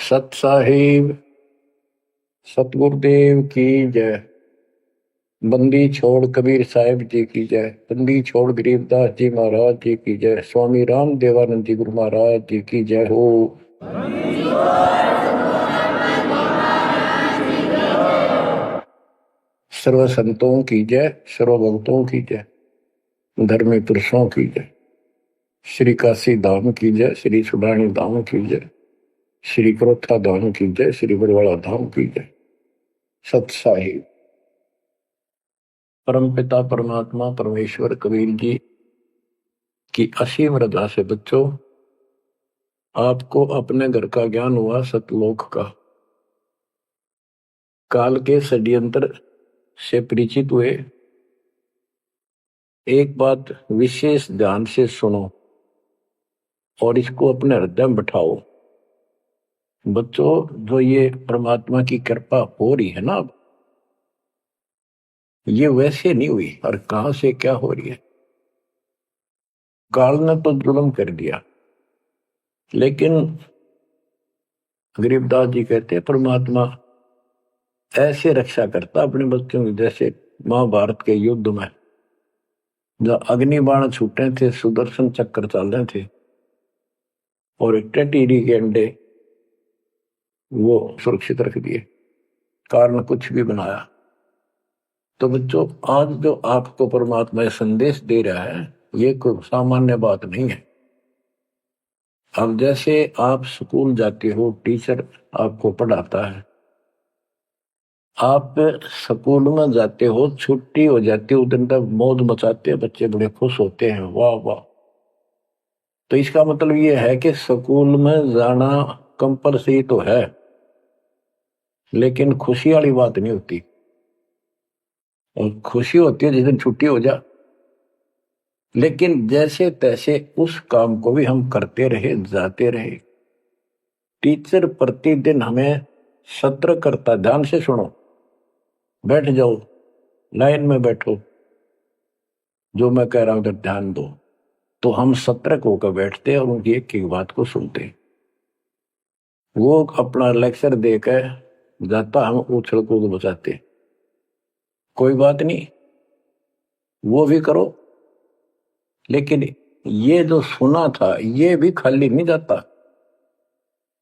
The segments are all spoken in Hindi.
सत साहिब सतगुरुदेव की जय। बंदी छोड़ कबीर साहिब जी की जय। बंदी छोड़ गरीबदास जी महाराज जी की जय। स्वामी राम देवानंद जी गुरु महाराज जी की जय हो। सर्व संतों की जय, सर्व भक्तों की जय, धर्मी पुरुषों की जय। श्री काशी धाम की जय, श्री सुडानी धाम की जय, श्री क्रोथा धाम की जय, श्री बरवाड़ा धाम की जय। सत साहिब परमपिता परमात्मा परमेश्वर कबीर जी की असीम रजा से बच्चों, आपको अपने घर का ज्ञान हुआ, सतलोक का। काल के षड्यंत्र से परिचित हुए। एक बात विशेष ध्यान से सुनो और इसको अपने हृदय में बैठाओ। बच्चों, जो ये परमात्मा की कृपा हो रही है ना, अब ये वैसे नहीं हुई। और कहां से क्या हो रही है? काल ने तो जुल्म कर दिया, लेकिन गरीबदास जी कहते हैं परमात्मा ऐसे रक्षा करता अपने बच्चों की, जैसे महाभारत के युद्ध में जब अग्निबाण छूटे थे, सुदर्शन चक्र चल रहे थे और टेटीरी के अंडे वो सुरक्षित रख दिए, कारण कुछ भी बनाया। तो बच्चों, आज जो आपको परमात्मा संदेश दे रहा है, ये कोई सामान्य बात नहीं है। अब जैसे आप स्कूल जाते हो, टीचर आपको पढ़ाता है, आप स्कूल में जाते हो, छुट्टी हो जाती है, उधर तक मौज मचाते हैं, बच्चे बड़े खुश होते हैं, वाह वाह। तो इसका मतलब ये है कि स्कूल में जाना कंपलसरी तो है, लेकिन खुशी वाली बात नहीं होती। और खुशी होती है जिस दिन छुट्टी हो जा। लेकिन जैसे तैसे उस काम को भी हम करते रहे, जाते रहे। टीचर प्रतिदिन हमें सत्र करता, ध्यान से सुनो, बैठ जाओ, लाइन में बैठो, जो मैं कह रहा हूं उधर ध्यान दो। तो हम सतर्क होकर बैठते और उनकी एक एक बात को सुनते। वो अपना लेक्चर देकर जाता, हम उछल कूद बचाते। कोई बात नहीं, वो भी करो, लेकिन ये जो सुना था ये भी खाली नहीं जाता।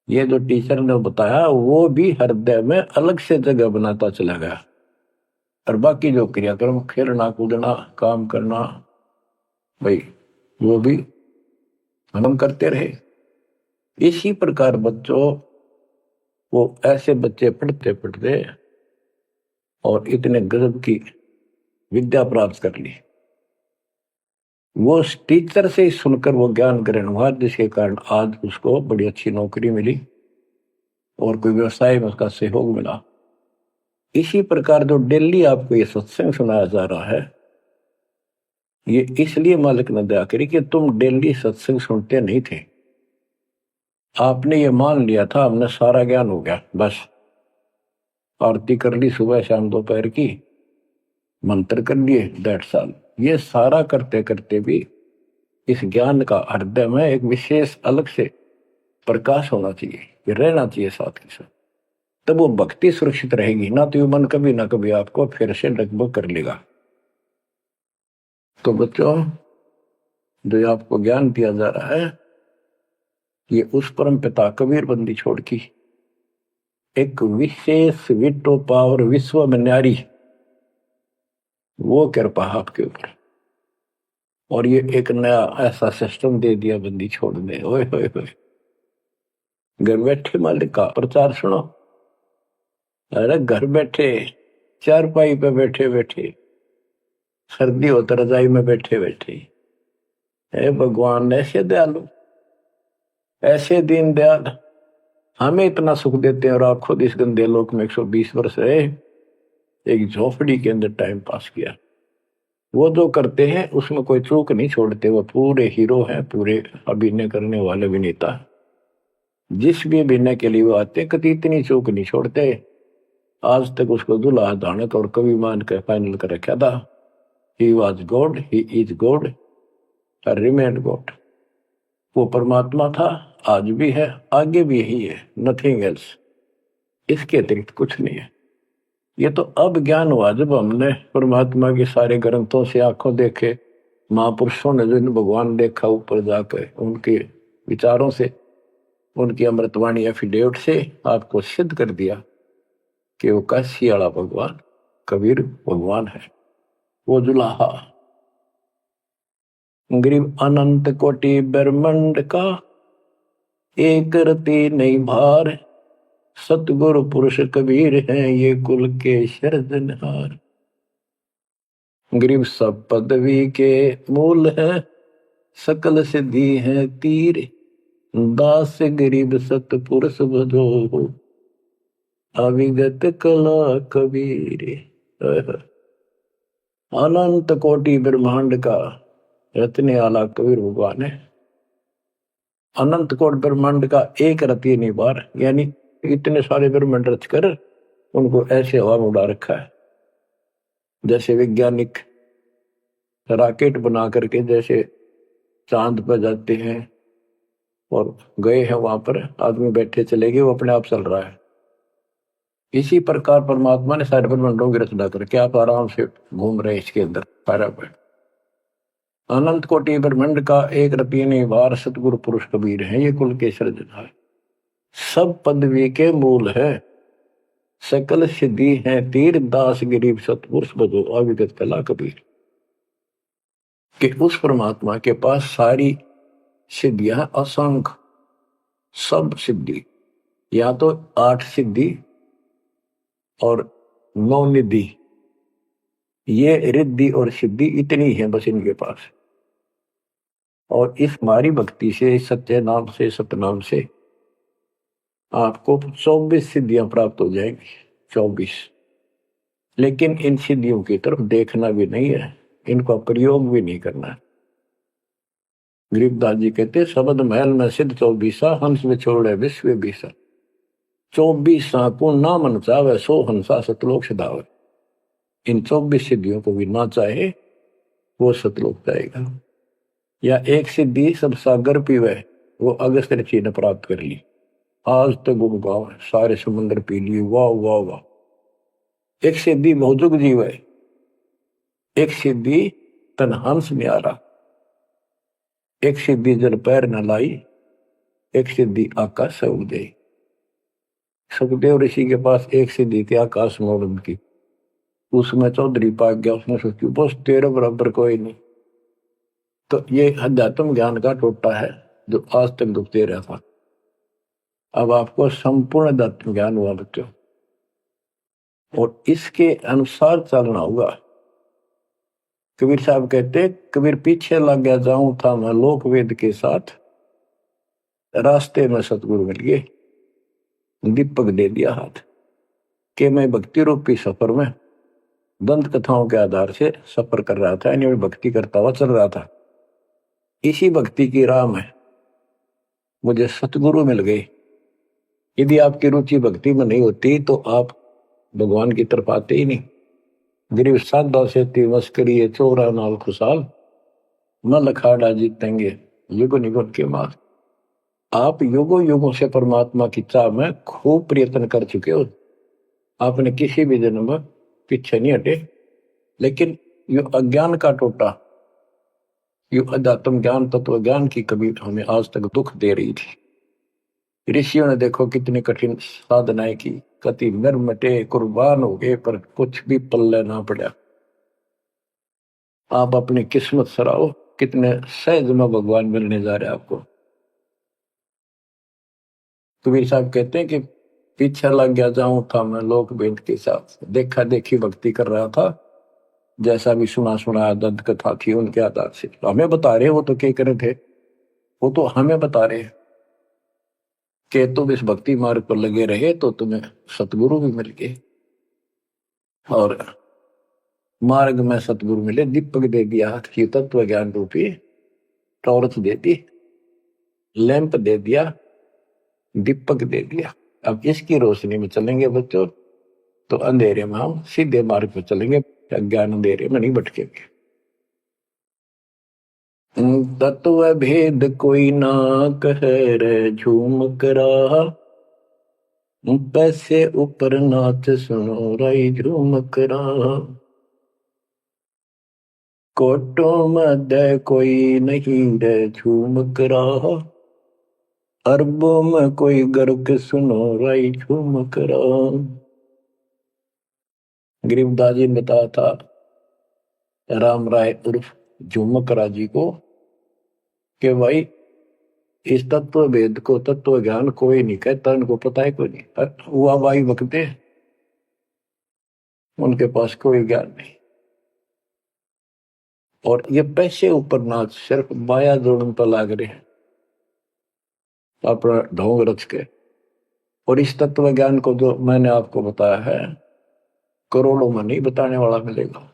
ये जो टीचर ने बताया वो भी हृदय में अलग से जगह बनाता चला गया। और बाकी जो क्रियाक्रम, खेलना कूदना, काम करना, भाई वो भी हम करते रहे। इसी प्रकार बच्चों, वो ऐसे बच्चे पढ़ते पढ़ते और इतने गजब की विद्या प्राप्त कर ली। वो टीचर से सुनकर वो ज्ञान ग्रहण हुआ, जिसके कारण आज उसको बड़ी अच्छी नौकरी मिली और कोई व्यवसाय में उसका सहयोग मिला। इसी प्रकार जो डेली आपको ये सत्संग सुनाया जा रहा है, ये इसलिए मालिक ने दया करी कि तुम डेली सत्संग सुनते नहीं थे। आपने ये मान लिया था हमने सारा ज्ञान हो गया, बस आरती कर ली सुबह शाम दोपहर की, मंत्र कर लिए, दैट्स ऑल। ये सारा करते करते भी इस ज्ञान का हृदय में एक विशेष अलग से प्रकाश होना चाहिए, ये रहना चाहिए साथ के साथ। तब वो भक्ति सुरक्षित रहेगी, ना तो मन कभी ना कभी आपको फिर से डगमग कर लेगा। तो बच्चों, जो आपको ज्ञान दिया जा रहा है, ये उस परम पिता कबीर बंदी छोड़ की एक विशेष विटो पावर, विश्व में न्यारी वो कृपा आपके ऊपर। और ये एक नया ऐसा सिस्टम दे दिया बंदी छोड़ने। ओए होए होए, घर बैठे मालिक का प्रचार सुनो। अरे घर बैठे, चारपाई पे बैठे बैठे, सर्दी हो तो रजाई में बैठे बैठे, हे भगवान ऐसे दयालु, ऐसे दीन दयाल, हमें इतना सुख देते हैं और आप खुद इस गंदे लोक में 120 वर्ष रहे, एक झोपड़ी के अंदर टाइम पास किया। वो जो करते हैं उसमें कोई चूक नहीं छोड़ते, वो पूरे हीरो हैं, पूरे अभिनय करने वाले अभिनेता। जिस भी अभिनय के लिए वो आते, कभी इतनी चूक नहीं छोड़ते। आज तक उसको दुल्हा दानक और कवि मान कर फाइनल कर रखा था। He was God, he is God, and remained God। वो परमात्मा था आज भी है, आगे भी यही है, नथिंग एल्स। इसके अतिरिक्त कुछ नहीं है। ये तो अब ज्ञान हुआ जब हमने परमात्मा के सारे ग्रंथों से आंखों देखे, महापुरुषों ने जो इन भगवान देखा ऊपर जाकर, उनके विचारों से, उनकी अमृतवाणी एफिडेविट से आपको सिद्ध कर दिया कि वो काशी वाला भगवान कबीर भगवान है। वो जुलाहा गरीब अनंत कोटि ब्रह्मांड का एक रति नहीं भार, सतगुरु पुरुष कबीर हैं ये कुल के सिरजनहार। गरीब सब पदवी के मूल है, सकल सिद्धि है तीर, दास गरीब सतपुरुष भजो अविगत कला कबीर। अनंत कोटि ब्रह्मांड का रत्ने आला कबीर भगवान है। अनंत कोटि ब्रह्मांड का एक रति नहीं बार, यानी इतने सारे ब्रह्मांड रच कर उनको ऐसे हवा में उड़ा रखा है। जैसे वैज्ञानिक रॉकेट बना करके जैसे चांद पर जाते हैं और गए हैं, वहां पर आदमी बैठे चले गए, वो अपने आप चल रहा है। इसी प्रकार परमात्मा ने सारे ब्रह्मांडों की रचना करके आप आराम से घूम रहे इसके अंदर सारा पर। अनंत कोटि ब्रह्मांड का एक रति नहीं बार, सतगुरु पुरुष कबीर है ये कुल के सिरजनहार। सब पदवी के मूल है, सकल सिद्धि है तीर, दास गरीब सतपुरुष भजो अविगत कला कबीर। कि उस परमात्मा के पास सारी सिद्धियां असंख्य, सब सिद्धि, या तो 8 सिद्धि और 9 निधि, ये रिद्धि और सिद्धि इतनी है बस इनके पास। और इस हमारी भक्ति से, सत्य नाम से, सतनाम से आपको 24 सिद्धियां प्राप्त हो जाएंगी, 24। लेकिन इन सिद्धियों की तरफ देखना भी नहीं है, इनका प्रयोग भी नहीं करना है। गरीबदास जी कहते शब्द महल में सिद्ध 24, हंस में छोड़े विश्व बीसा। 24 को ना मन चावे, 100 हंसा सतलोक सदावे। इन 24 सिद्धियों को भी ना चाहे वो सतलोक जाएगा। या एक सिद्धि सब सागर पीवे, वो अगस्त ऋषि ने प्राप्त कर ली। आज तक गुण गाँव सारे समुद्र पी लिए, वाह वाह वाह। एक सिद्धि बहुजुग जीव है, एक सिद्धि तन हंस न्यारा, एक सिद्धि जल पैर न लाई, एक सिद्धि आकाश से उदय। सुखदेव ऋषि के पास एक सिद्धि थी आकाश में उड़न की, उसमें चौधरी पाक गया, उसने सोची बस तेरे बराबर कोई नहीं। तो ये अध्यात्म ज्ञान का टोटा है जो आज तक दुखते रहा था। अब आपको संपूर्ण अध्यात्म ज्ञान हुआ बच्चों, और इसके अनुसार चलना होगा। कबीर साहब कहते कबीर पीछे लग गया जाऊं था मैं लोक वेद के साथ, रास्ते में सतगुरु मिल गए, दीपक दे दिया हाथ कि मैं भक्ति रूपी सफर में दंत कथाओं के आधार से सफर कर रहा था, यानी भक्ति करता हुआ चल रहा था। इसी भक्ति की राह में मुझे सतगुरु मिल गए। यदि आपकी रुचि भक्ति में नहीं होती तो आप भगवान की तरफ आते ही नहीं। गरीब साधा से तिवस करिए चोरा नाल खुशाल, न लखाड़ा जीतेंगे युग निगुण के मार। आप युगों युगों से परमात्मा की चाह में खूब प्रयत्न कर चुके हो, आपने किसी भी जन्म में पीछे नहीं हटे। लेकिन यो अज्ञान का टोटा, यो अध्यात्म ज्ञान, तत्व ज्ञान की कभी हमें आज तक दुख दे रही थी। ऋषियों ने देखो कितनी कठिन साधनाएं की, कति नर मटे कुर्बान हो गए, पर कुछ भी पल्ले ना पड़ा। आप अपनी किस्मत सराहो, कितने सहज में भगवान मिलने जा रहे आपको। कबीर साहब कहते हैं कि पीछे लग गया जाऊं था मैं लोक वेद के साथ, देखा देखी भक्ति कर रहा था, जैसा भी सुना सुना दंत कथा थी उनके आधार से। तो हमें बता रहे, वो तो क्या करे थे, वो तो हमें बता रहे कि तुम इस भक्ति मार्ग पर लगे रहे तो तुम्हें सतगुरु भी मिल गए। और मार्ग में सतगुरु मिले, दीपक दे दिया हाथ की, तत्व ज्ञान रूपी टॉर्च दे दी, लैंप दे दिया, दीपक दे दिया। अब इसकी रोशनी में चलेंगे बच्चों तो अंधेरे में हम सीधे मार्ग पर चलेंगे, अज्ञान अंधेरे में नहीं भटकेंगे। तत्व भेद कोई ना कह रे झूम करा, पैसे ऊपर नाच सुनो राई झूम करा। कोटों मध्य कोई नहीं रे झूम करा, अरबों में कोई गर्क सुनो राई झूम करा। गरीबदास जी ने बताया था राम राय उर्फ झूमकरा जी को कि भाई इस तत्व भेद को तत्व ज्ञान कोई नहीं कहता, इनको पता है कोई नहीं, हुआ भाई बकते उनके पास कोई ज्ञान नहीं। और ये पैसे ऊपर नाच सिर्फ माया जोड़न पर लाग रहे हैं अपना ढोंग रच के। और इस तत्व ज्ञान को जो मैंने आपको बताया है करोड़ों में नहीं बताने वाला मिलेगा,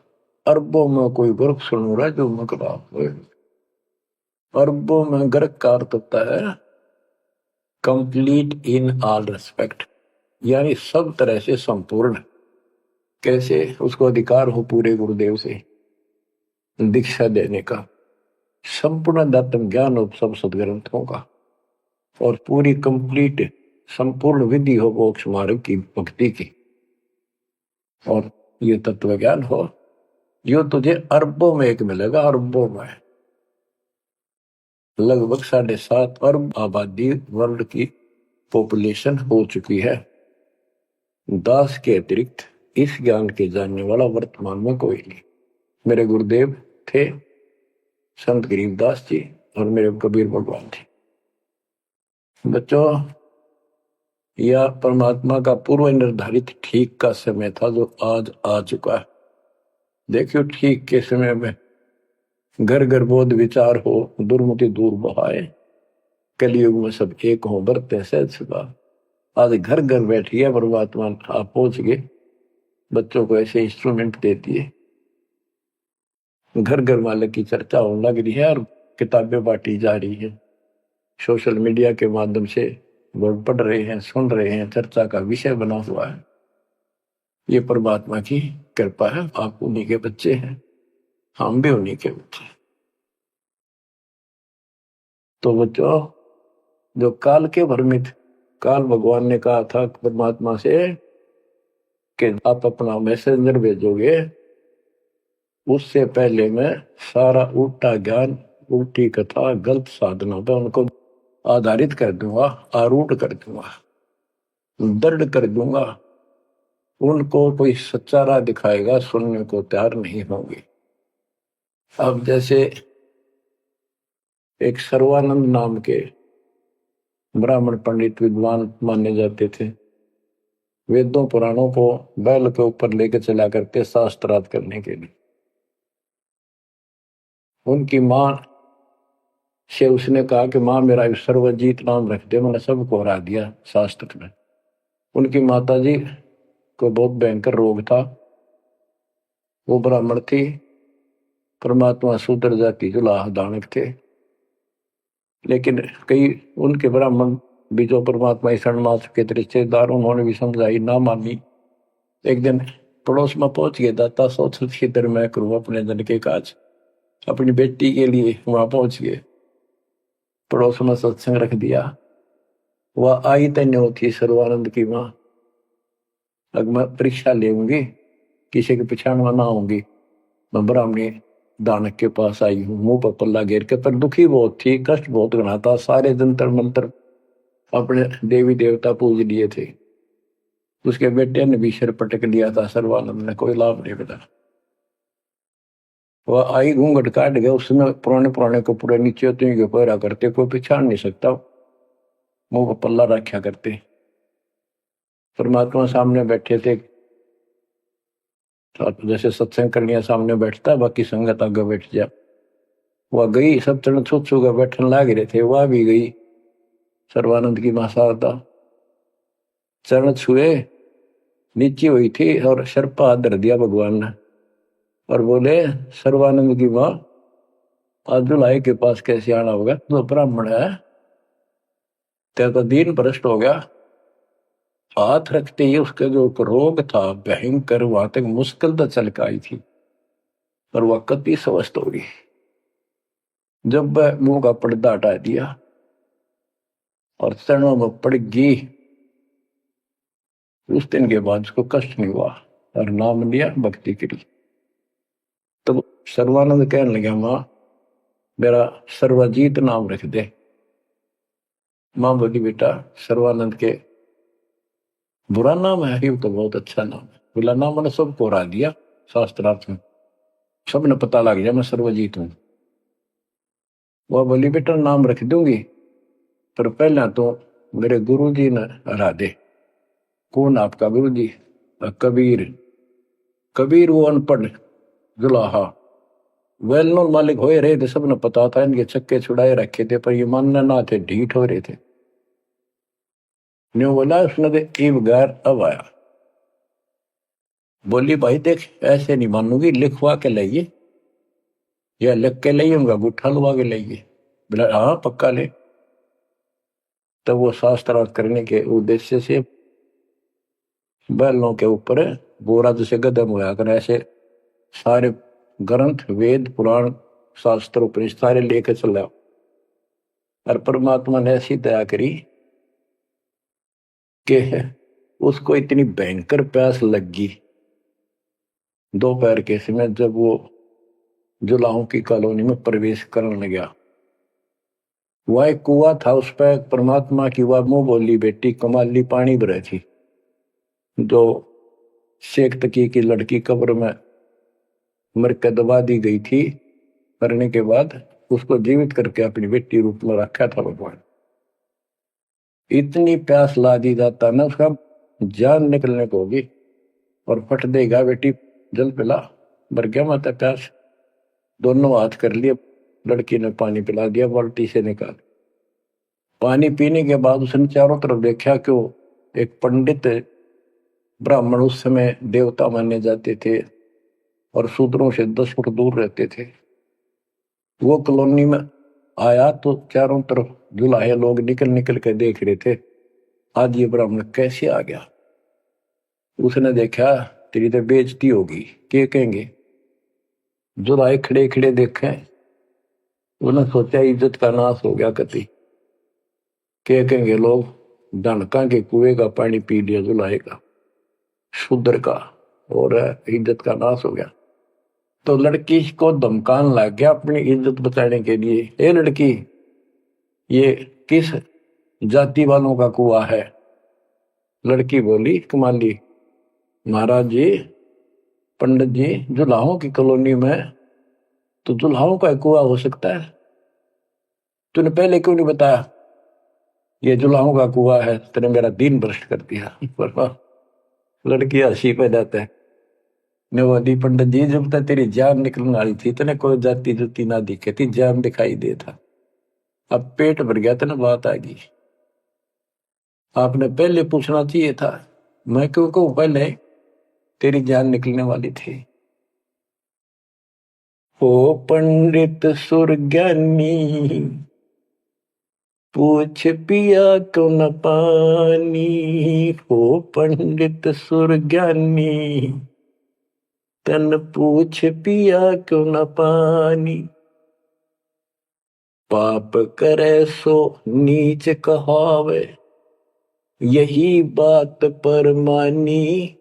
अरबों में कोई गर्क सुन रहा है जो मकड़ा। अरबों में गर्क का अर्थ होता है कंप्लीट इन ऑल रेस्पेक्ट, यानी सब तरह से संपूर्ण। कैसे उसको अधिकार हो पूरे गुरुदेव से दीक्षा देने का, संपूर्ण दातम ज्ञान हो सब सदग्रंथों का, और पूरी कंप्लीट संपूर्ण विधि हो मोक्ष मार्ग की भक्ति की, और ये तत्व ज्ञान हो, यो तुझे अरबों में एक मिलेगा। अरबों में लगभग 7.5 अरब आबादी वर्ल्ड की पॉपुलेशन हो चुकी है। दास के अतिरिक्त इस ज्ञान के जानने वाला वर्तमान में कोई नहीं। मेरे गुरुदेव थे संत गरीबदास जी और मेरे कबीर भगवान थे। बच्चों, यह परमात्मा का पूर्व निर्धारित ठीक का समय था जो आज आ चुका है। देखियो ठीक के समय में घर घर बोध विचार हो, दुर्मति दूर बहाए, कलयुग में सब एक हो बरते सहज सुखा। आज घर घर बैठिए परमात्मा आप पहुंच गए, बच्चों को ऐसे इंस्ट्रूमेंट दे दिए, घर घर मालिक की चर्चा होने लग रही है और किताबें बांटी जा रही है। सोशल मीडिया के माध्यम से लोग पढ़ रहे हैं, सुन रहे हैं, चर्चा का विषय बना हुआ है। ये परमात्मा की कृपा है। आप उन्हीं के बच्चे हैं, हम भी उन्हीं के बच्चे। तो बच्चों, जो काल के भ्रमित, काल भगवान ने कहा था परमात्मा से कि आप अपना मैसेंजर भेजोगे, उससे पहले मैं सारा उल्टा ज्ञान, उल्टी कथा, गलत साधना पर उनको आधारित कर दूंगा, आरूढ़ कर दूंगा, दृढ़ कर दूंगा। उनको कोई सच्चा राह दिखाएगा, सुनने को तैयार नहीं होंगे। अब जैसे एक सर्वानंद नाम के ब्राह्मण पंडित विद्वान माने जाते थे, वेदों पुराणों को बैल के ऊपर लेकर चला करके शास्त्रार्थ करने के लिए। उनकी मां से उसने कहा कि मां मेरा सर्वजीत नाम रख दे, मैंने सबको हरा दिया शास्त्र में। उनकी माता जी को बहुत भयंकर रोग था, वो ब्राह्मण थी, परमात्मा शूद्र जाति जुलाह दानक थे, लेकिन कई उनके ब्राह्मण भी जो परमात्मा शरणमास के रिश्तेदार, उन्होंने भी समझाई, ना मानी। एक दिन पड़ोस में पहुंच गए, दाता सोच क्षेत्र में करूं अपने जन के काज, अपनी बेटी के लिए वहां पहुंच गए, पड़ोस में सत्संग रख दिया। वह आई तन्यो थी सर्वानंद की मां, अब मैं परीक्षा लेंगी, किसी के पिछाण में ना होंगी। मैं ब्राह्मणी दानक के पास आई हूँ, मुंह पर पल्ला घेर के, पर दुखी बहुत थी, कष्ट बहुत घना था, सारे जंतर मंत्र अपने देवी देवता पूज लिए थे। उसके बेटे ने भी सिर पटक लिया था, सर्वानंद ने कोई लाभ नहीं मिला। वह आई घूंघट काट गया, उसमें पुराने पुराने कपड़े नीचे के पैरा करते, कोई पिछाड़ नहीं सकता, मुंह पर पल्ला रखा करते। परमात्मा सामने बैठे थे, जैसे सत्संग करने सामने बैठता, बाकी संगत आगे बैठ जा। वह गई, सब चरण छू छू कर बैठने लाग रहे थे, वह भी गई। सर्वानंद की मां शारदा चरण छुए, नीचे हुई थी और सर पर हाथ धर दिया भगवान ने और बोले, सर्वानंद की मां आज दुल्हाई के पास कैसे आना होगा, तो ब्राह्मण है, तेरा तो दीन भ्रष्ट हो गया। हाथ रखते ही उसके जो रोग था भयंकर, वहां तक मुश्किल तो चल के आई थी, पर वह कति स्वस्थ हो गई। जब वह मुंह का पर्दा हटा दिया और चरणों में पड़ गई, उस दिन के बाद उसको कष्ट नहीं हुआ और नाम लिया, भक्ति करी। तब सर्वानंद कहने लगा, मां मेरा सर्वजीत नाम रख दे। मां बोली, बेटा सर्वानंद के बुरा नाम है, ये तो बहुत अच्छा नाम है। बोला, नाम मैंने सबको हरा दिया शास्त्रार्थ में, सबने पता लग गया मैं सर्वजीत हूं। वह बोली, बेटा नाम रख दूंगी, पर पहला तो मेरे गुरु जी ने हरा दे। कौन आपका गुरु जी? कबीर। कबीर वो अनपढ़ जुलाहा, वेल नोन मालिक हो रहे थे, सबने पता था, इनके चक्के छुड़ाए रखे थे, पर ये मानना ना थे, ढीठ हो रहे थे। न्यू बोला उसने तो ईब गैर अब आया। बोली, भाई देख ऐसे नहीं मानूंगी, लिखवा के लाइए, या लिख के लाइए, उनका गुट्ठा लुआ के लाइए। बोला, हाँ पक्का ले। तब वो शास्त्रार्थ करने के उद्देश्य से बैलों के ऊपर बोरा जैसे गदम होया कर, ऐसे सारे ग्रंथ वेद पुराण शास्त्र उपनिषद सारे लेकर चला। और परमात्मा ने ऐसी दया करी कि उसको इतनी भयंकर प्यास लगी दोपहर के समय, जब वो जुलाहों की कॉलोनी में प्रवेश करने लगा। वह एक कुआ था, उस पर परमात्मा की वह मुंह बोली बेटी कमाली पानी भरे थी, जो शेख तकी की लड़की कब्र में मर के दबा दी गई थी। मरने के बाद उसको जीवित करके अपनी बेटी रूप में रखा था भगवान। इतनी प्यास ला दी जाता ना, उसका जान निकलने को होगी और फट देगा, बेटी जल पिला। मर गया माता प्यास। दोनों हाथ कर लिए, लड़की ने पानी पिला दिया बाल्टी से निकाल। पानी पीने के बाद उसने चारों तरफ देखा कि एक पंडित ब्राह्मण, उस समय देवता माने जाते थे और शूद्रों से 10 फुट दूर रहते थे, वो कॉलोनी में आया। तो चारों तरफ जुलाहे लोग निकल निकल के देख रहे थे, आज ये ब्राह्मण कैसे आ गया। उसने देखा, तेरी तो बेइज्जती होगी, क्या कहेंगे। जुलाहे खड़े खड़े देखे, उन्होंने सोचा इज्जत का नाश हो गया कति, क्या कहेंगे लोग, डनका के कुएं का पानी पी लिया जुलाहे का, शूद्र का, और इज्जत का नाश हो गया। तो लड़की को धमकाने लग गया अपनी इज्जत बचाने के लिए, ए लड़की ये किस जाति वालों का कुआ है? लड़की बोली, कमाली महाराज जी, पंडित जी, जुलाहों की कॉलोनी में तो जुलाहों का कुआ हो सकता है, तूने पहले क्यों नहीं बताया ये जुलाहों का कुआ है? तेने मेरा दीन भ्रष्ट कर दिया। लड़की हंसी पे जाता है, नवादी पंडित जी, जब तक तेरी जान निकलने वाली थी तेने कोई जाति जुती ना दिखे थी, जान दिखाई दे था। अब पेट भर गया तेने बात आ गई, आपने पहले पूछना चाहिए था। मैं क्यों कहूं पहले तेरी जान निकलने वाली थी। ओ पंडित सुरज्ञानी, पूछ पिया क्यों न पानी। ओ पंडित सुरज्ञानी, तन पूछ पिया क्यों न पानी। पाप करे सो नीच कहावे, यही बात पर मानी।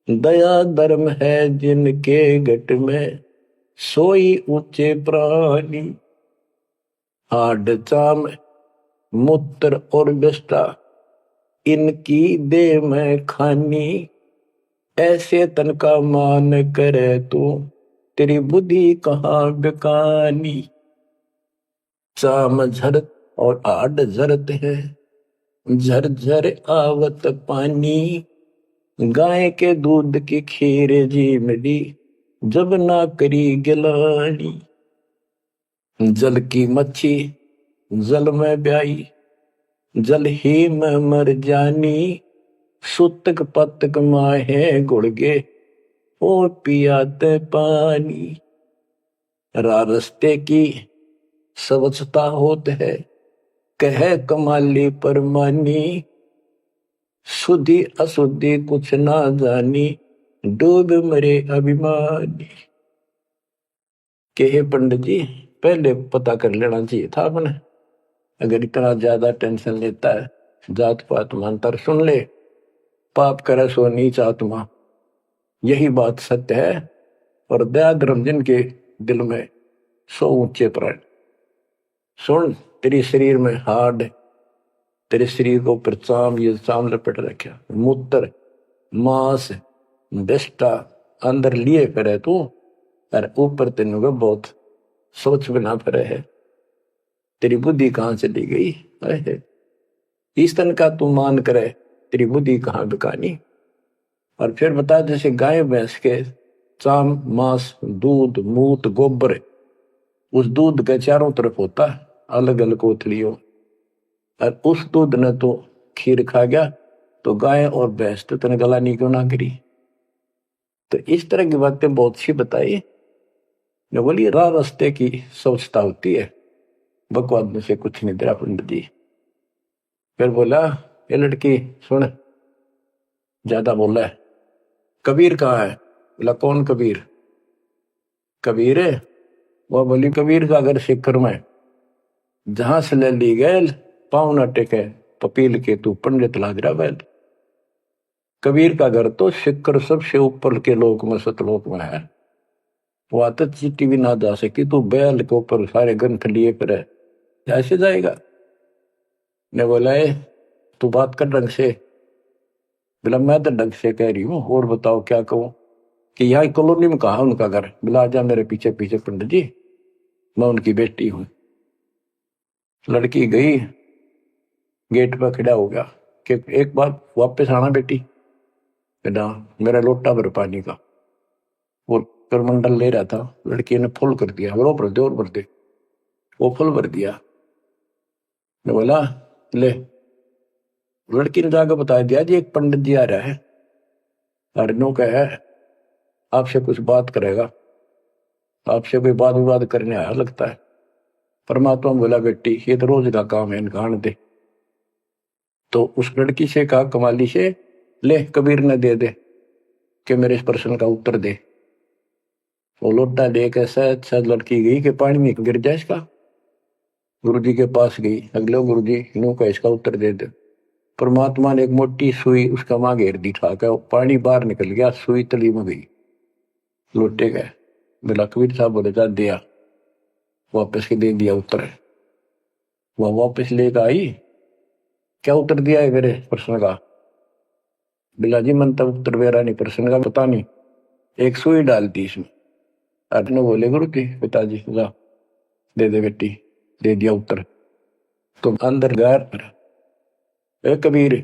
दया धर्म है जिनके घट में, सोई ऊंचे प्राणी। हाड चाम मूत्र और विष्टा, इनकी देह में खानी। ऐसे तन का मान करे तू, तेरी बुद्धि कहाँ बेकानी। चाम झरत और आड झरत है, झरझर आवत पानी। गाय के दूध की खीर जी मिली, जब ना करी गिलानी। जल की मच्छी जल में ब्याई, जल ही में मर जानी। सुतक पतक माहे गुड़गे, ओ पियाते पानी। रास्ते की स्वच्छता होत है, कह कमाली परमानी। शुद्धि अशुद्धि कुछ ना जानी, डूब मरे अभिमानी। के पंडित जी, पहले पता कर लेना चाहिए था अपने। अगर इतना ज्यादा टेंशन लेता है, जात पात मानता, सुन ले, पाप करे सो नीच आत्मा, यही बात सत्य है। और दया धर्म जिनके दिल में सो ऊंचे प्राण। सुन, तेरे शरीर में हाड, तेरे शरीर को ऊपर चाम, ये चाम लपेट रखा, मूत्र मांस विष्टा अंदर लिए फिरे तू, और ऊपर तेन को बहुत सोच बना फिरे है। तेरी बुद्धि कहाँ चली गई है? इस तन का तू मान करे, तेरी बुद्धि कहाँ बिकानी। और फिर बता, जैसे गाय भैंस के चाम मांस दूध मूत गोबर, उस दूध के चारों तरफ होता है अलग अलग कोथलियों, और उस दूध ने तो खीर खा गया, तो गाय और भैंस तो तेने गलानी क्यों ना करी। तो इस तरह की बातें बहुत सी बताई। मैं बोली राह रास्ते की सोचता होती है, बकवाद में से कुछ नहीं तेरा पंडित जी। फिर बोला, ये लड़की सुन, ज्यादा बोला है, कबीर कहाँ है? बोला कौन कबीर? कबीर है? वह बोली कबीर का घर शिखर में, जहां से ले ली गैल पाँव न टेके पपील के तू पंडित लाग रहा बैल। कबीर का घर तो शिखर सबसे ऊपर के लोक में सतलोक में है, वहां तो चीटी भी ना जा सकी, तू बैल के ऊपर सारे ग्रंथ लिए फिर ऐसे जाएगा। ने बोला तू बात कर ढंग से। बोला मैं तो ढंग से कह रही हूँ, और बताओ क्या कहूँ। कि यहाँ कॉलोनी में कहा उनका घर? बोला जा मेरे पीछे पीछे पंडित जी, मैं उनकी बेटी हूं। लड़की गई, गेट पर खड़ा हो गया कि एक बार वापस आना बेटी। बेटा मेरा लोटा भर पानी का, वो करमंडल ले रहा था, लड़की ने फुल कर दिया, और भर दे और भर दे, वो फुल भर दिया। मैं बोला ले, लड़की ने जाकर बता दिया जी एक पंडित जी आ रहा है, अर्नो का है, आपसे कुछ बात करेगा, आपसे कोई बात विवाद करने आया लगता है। परमात्मा बोला बेटी ये तो रोज का काम है, इनका आने दे। तो उस लड़की से कहा कमाली से, ले कबीर ने दे दे कि मेरे इस प्रश्न का उत्तर दे। वो लोटा लेकर शायद लड़की गई कि पानी में गिर जाए इसका। गुरुजी के पास गई, अगले गुरुजी इन्हों का इसका उत्तर दे दे। परमात्मा ने एक मोटी सुई उसका मां घेर दी, ठाकर पानी बाहर निकल गया, सुई तली में गई, लोटे गए। बोला कबीर साहब बोले जा दिया, वापस के दे दिया उत्तर। वह वापस लेकर आई, क्या उत्तर दिया है मेरे प्रश्न का? बिला जी मन तब उत्तर मेरा नहीं, प्रश्न का पता नहीं, एक सुई डाल दी इसमें। अपने बोले गुरु जी पिताजी जा दे दे बेटी, दे दिया उत्तर। तो अंदर गैर ए कबीर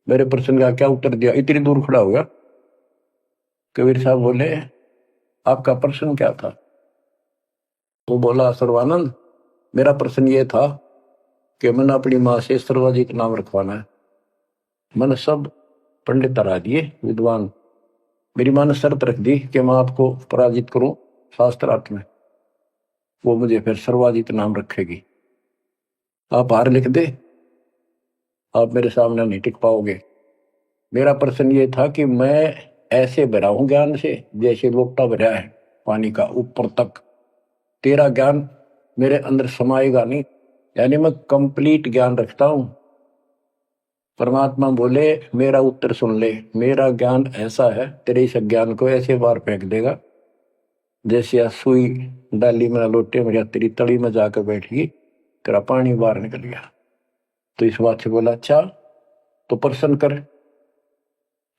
मेरे प्रश्न का क्या उत्तर दिया? इतनी दूर खड़ा हो गया। कबीर साहब बोले आपका प्रश्न क्या था? तो बोला सर्वानंद मेरा प्रश्न ये था कि मैंने अपनी माँ से सर्वाजी का नाम रखवाना है। मैंने सब पंडित हरा दिए विद्वान, मेरी माँ ने शर्त रख दी कि मैं आपको पराजित करूं शास्त्रार्थ में, वो मुझे फिर सर्वाजित नाम रखेगी। आप हार लिख दे, आप मेरे सामने नहीं टिक पाओगे। मेरा प्रश्न ये था कि मैं ऐसे भरा हूं ज्ञान से जैसे लोटा भरा है पानी का ऊपर तक, तेरा ज्ञान मेरे अंदर समाएगा नहीं, यानी मैं कंप्लीट ज्ञान रखता हूं। परमात्मा बोले मेरा उत्तर सुन ले, मेरा ज्ञान ऐसा है तेरे इस ज्ञान को ऐसे बार फेंक देगा जैसे सुई डाली में लोटे में तेरी तली में जाकर बैठ गई, तेरा पानी बाहर निकल गया। तो इस बात से बोला अच्छा तो प्रश्न कर।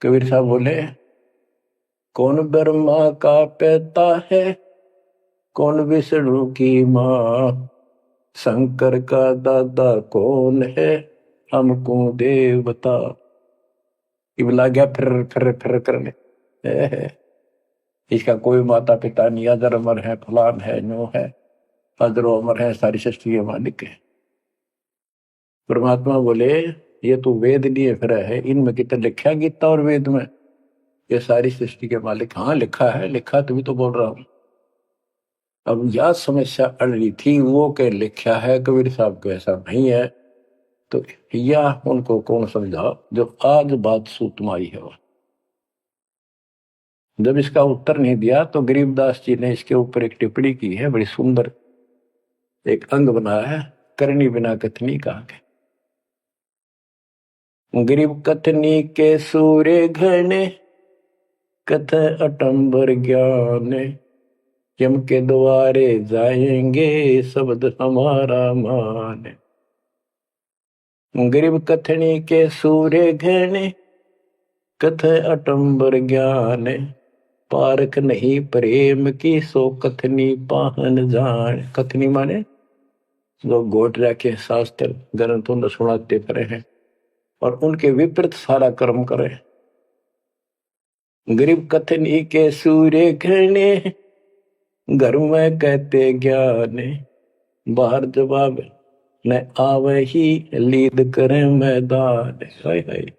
कबीर साहब बोले कौन ब्रह्मा का पिता है, कौन विष्णु की माँ, शंकर का दादा कौन है, हमको देव बता। इबला गया फिर करने, इसका कोई माता पिता नहीं, अजर अमर है, फलान है, नो है, अजरो अमर है, सारी सृष्टि के मालिक है। परमात्मा बोले ये तो वेद लिए फिर है, इनमें कितना लिखा है गीता और वेद में ये सारी सृष्टि के मालिक? हाँ लिखा है, लिखा तभी तो बोल रहा हूं। अब यह समस्या अड़ रही थी, वो के लिखा है कबीर साहब को ऐसा नहीं है, तो यह उनको कौन समझा जो आज बात सूत में आई है। जब इसका उत्तर नहीं दिया तो गरीबदास जी ने इसके ऊपर एक टिप्पणी की है बड़ी सुंदर, एक अंग बनाया है, करनी बिना कथनी कहा। गरीब कथनी के सूर्य घने, कथ अटंबर ज्ञान, यम के द्वारे जाएंगे शब्द हमारा मान। गरीब कथनी के सूर्य घने, कथ अटंबर ज्ञान, पारख नहीं प्रेम की सो कथनी पाहन जान। कथनी माने जो गोट रखे शास्त्र ग्रंथों सुनाते पड़े हैं और उनके विपरीत सारा कर्म करे। गरीब कथनी के सूर्य घने, घर में कहते ज्ञान, बाहर जवाब न आवे ही लीद करे मैदान। हाय हाय।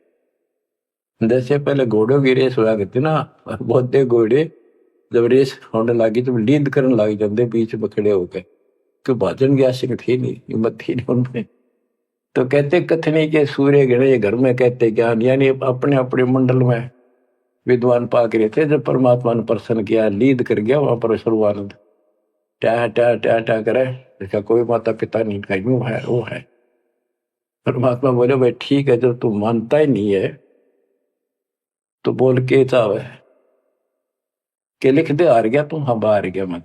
जैसे पहले घोड़ों की रेस हुआ करती ना, बहुत घोड़े जब रेस होने लगी तो लीद करने लग जाते बीच में खड़े होकर, क्यों भाजन की आशिक थी नहीं, हिम्मत थी नहीं उनमें। तो कहते कथनी के सूर्य घने, घर में कहते ज्ञान, यानी अपने अपने मंडल में विद्वान पाक रहे थे। जब परमात्मा ने प्रसन्न किया, लीद कर गया वहां पर सर्वानंद ट्या ट्या ट्या ट्या करे, इसका कोई माता पिता नहीं, का यूं है वो है। परमात्मा बोले भाई ठीक है, जब तू मानता ही नहीं है तो बोल के चाहे के लिख दे, हार गया तू। हाँ हार गया मत।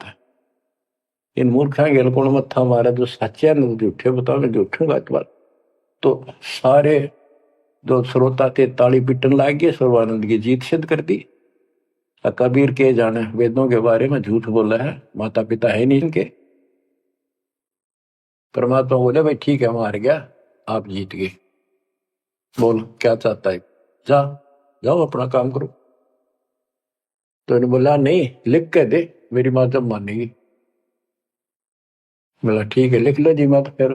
इन मूर्खा गेल कौन मत्था मारा, जो सच्चा न झूठे बताओ, मैं झूठूंगा इस बार। तो सारे जो श्रोता थे ताली पीटन लाग गए, सर्वानंद की जीत सिद्ध कर दी। कबीर के जाने वेदों के बारे में झूठ बोला है, माता पिता है नहीं इनके। परमात्मा बोले भाई ठीक है, मार गया, आप जीत गए, बोल क्या चाहता है, जा जाओ अपना काम करो। तो इन्होंने बोला नहीं, लिख के दे, मेरी माँ जब मानेगी। बोला ठीक है लिख लो जी, मैं तो फिर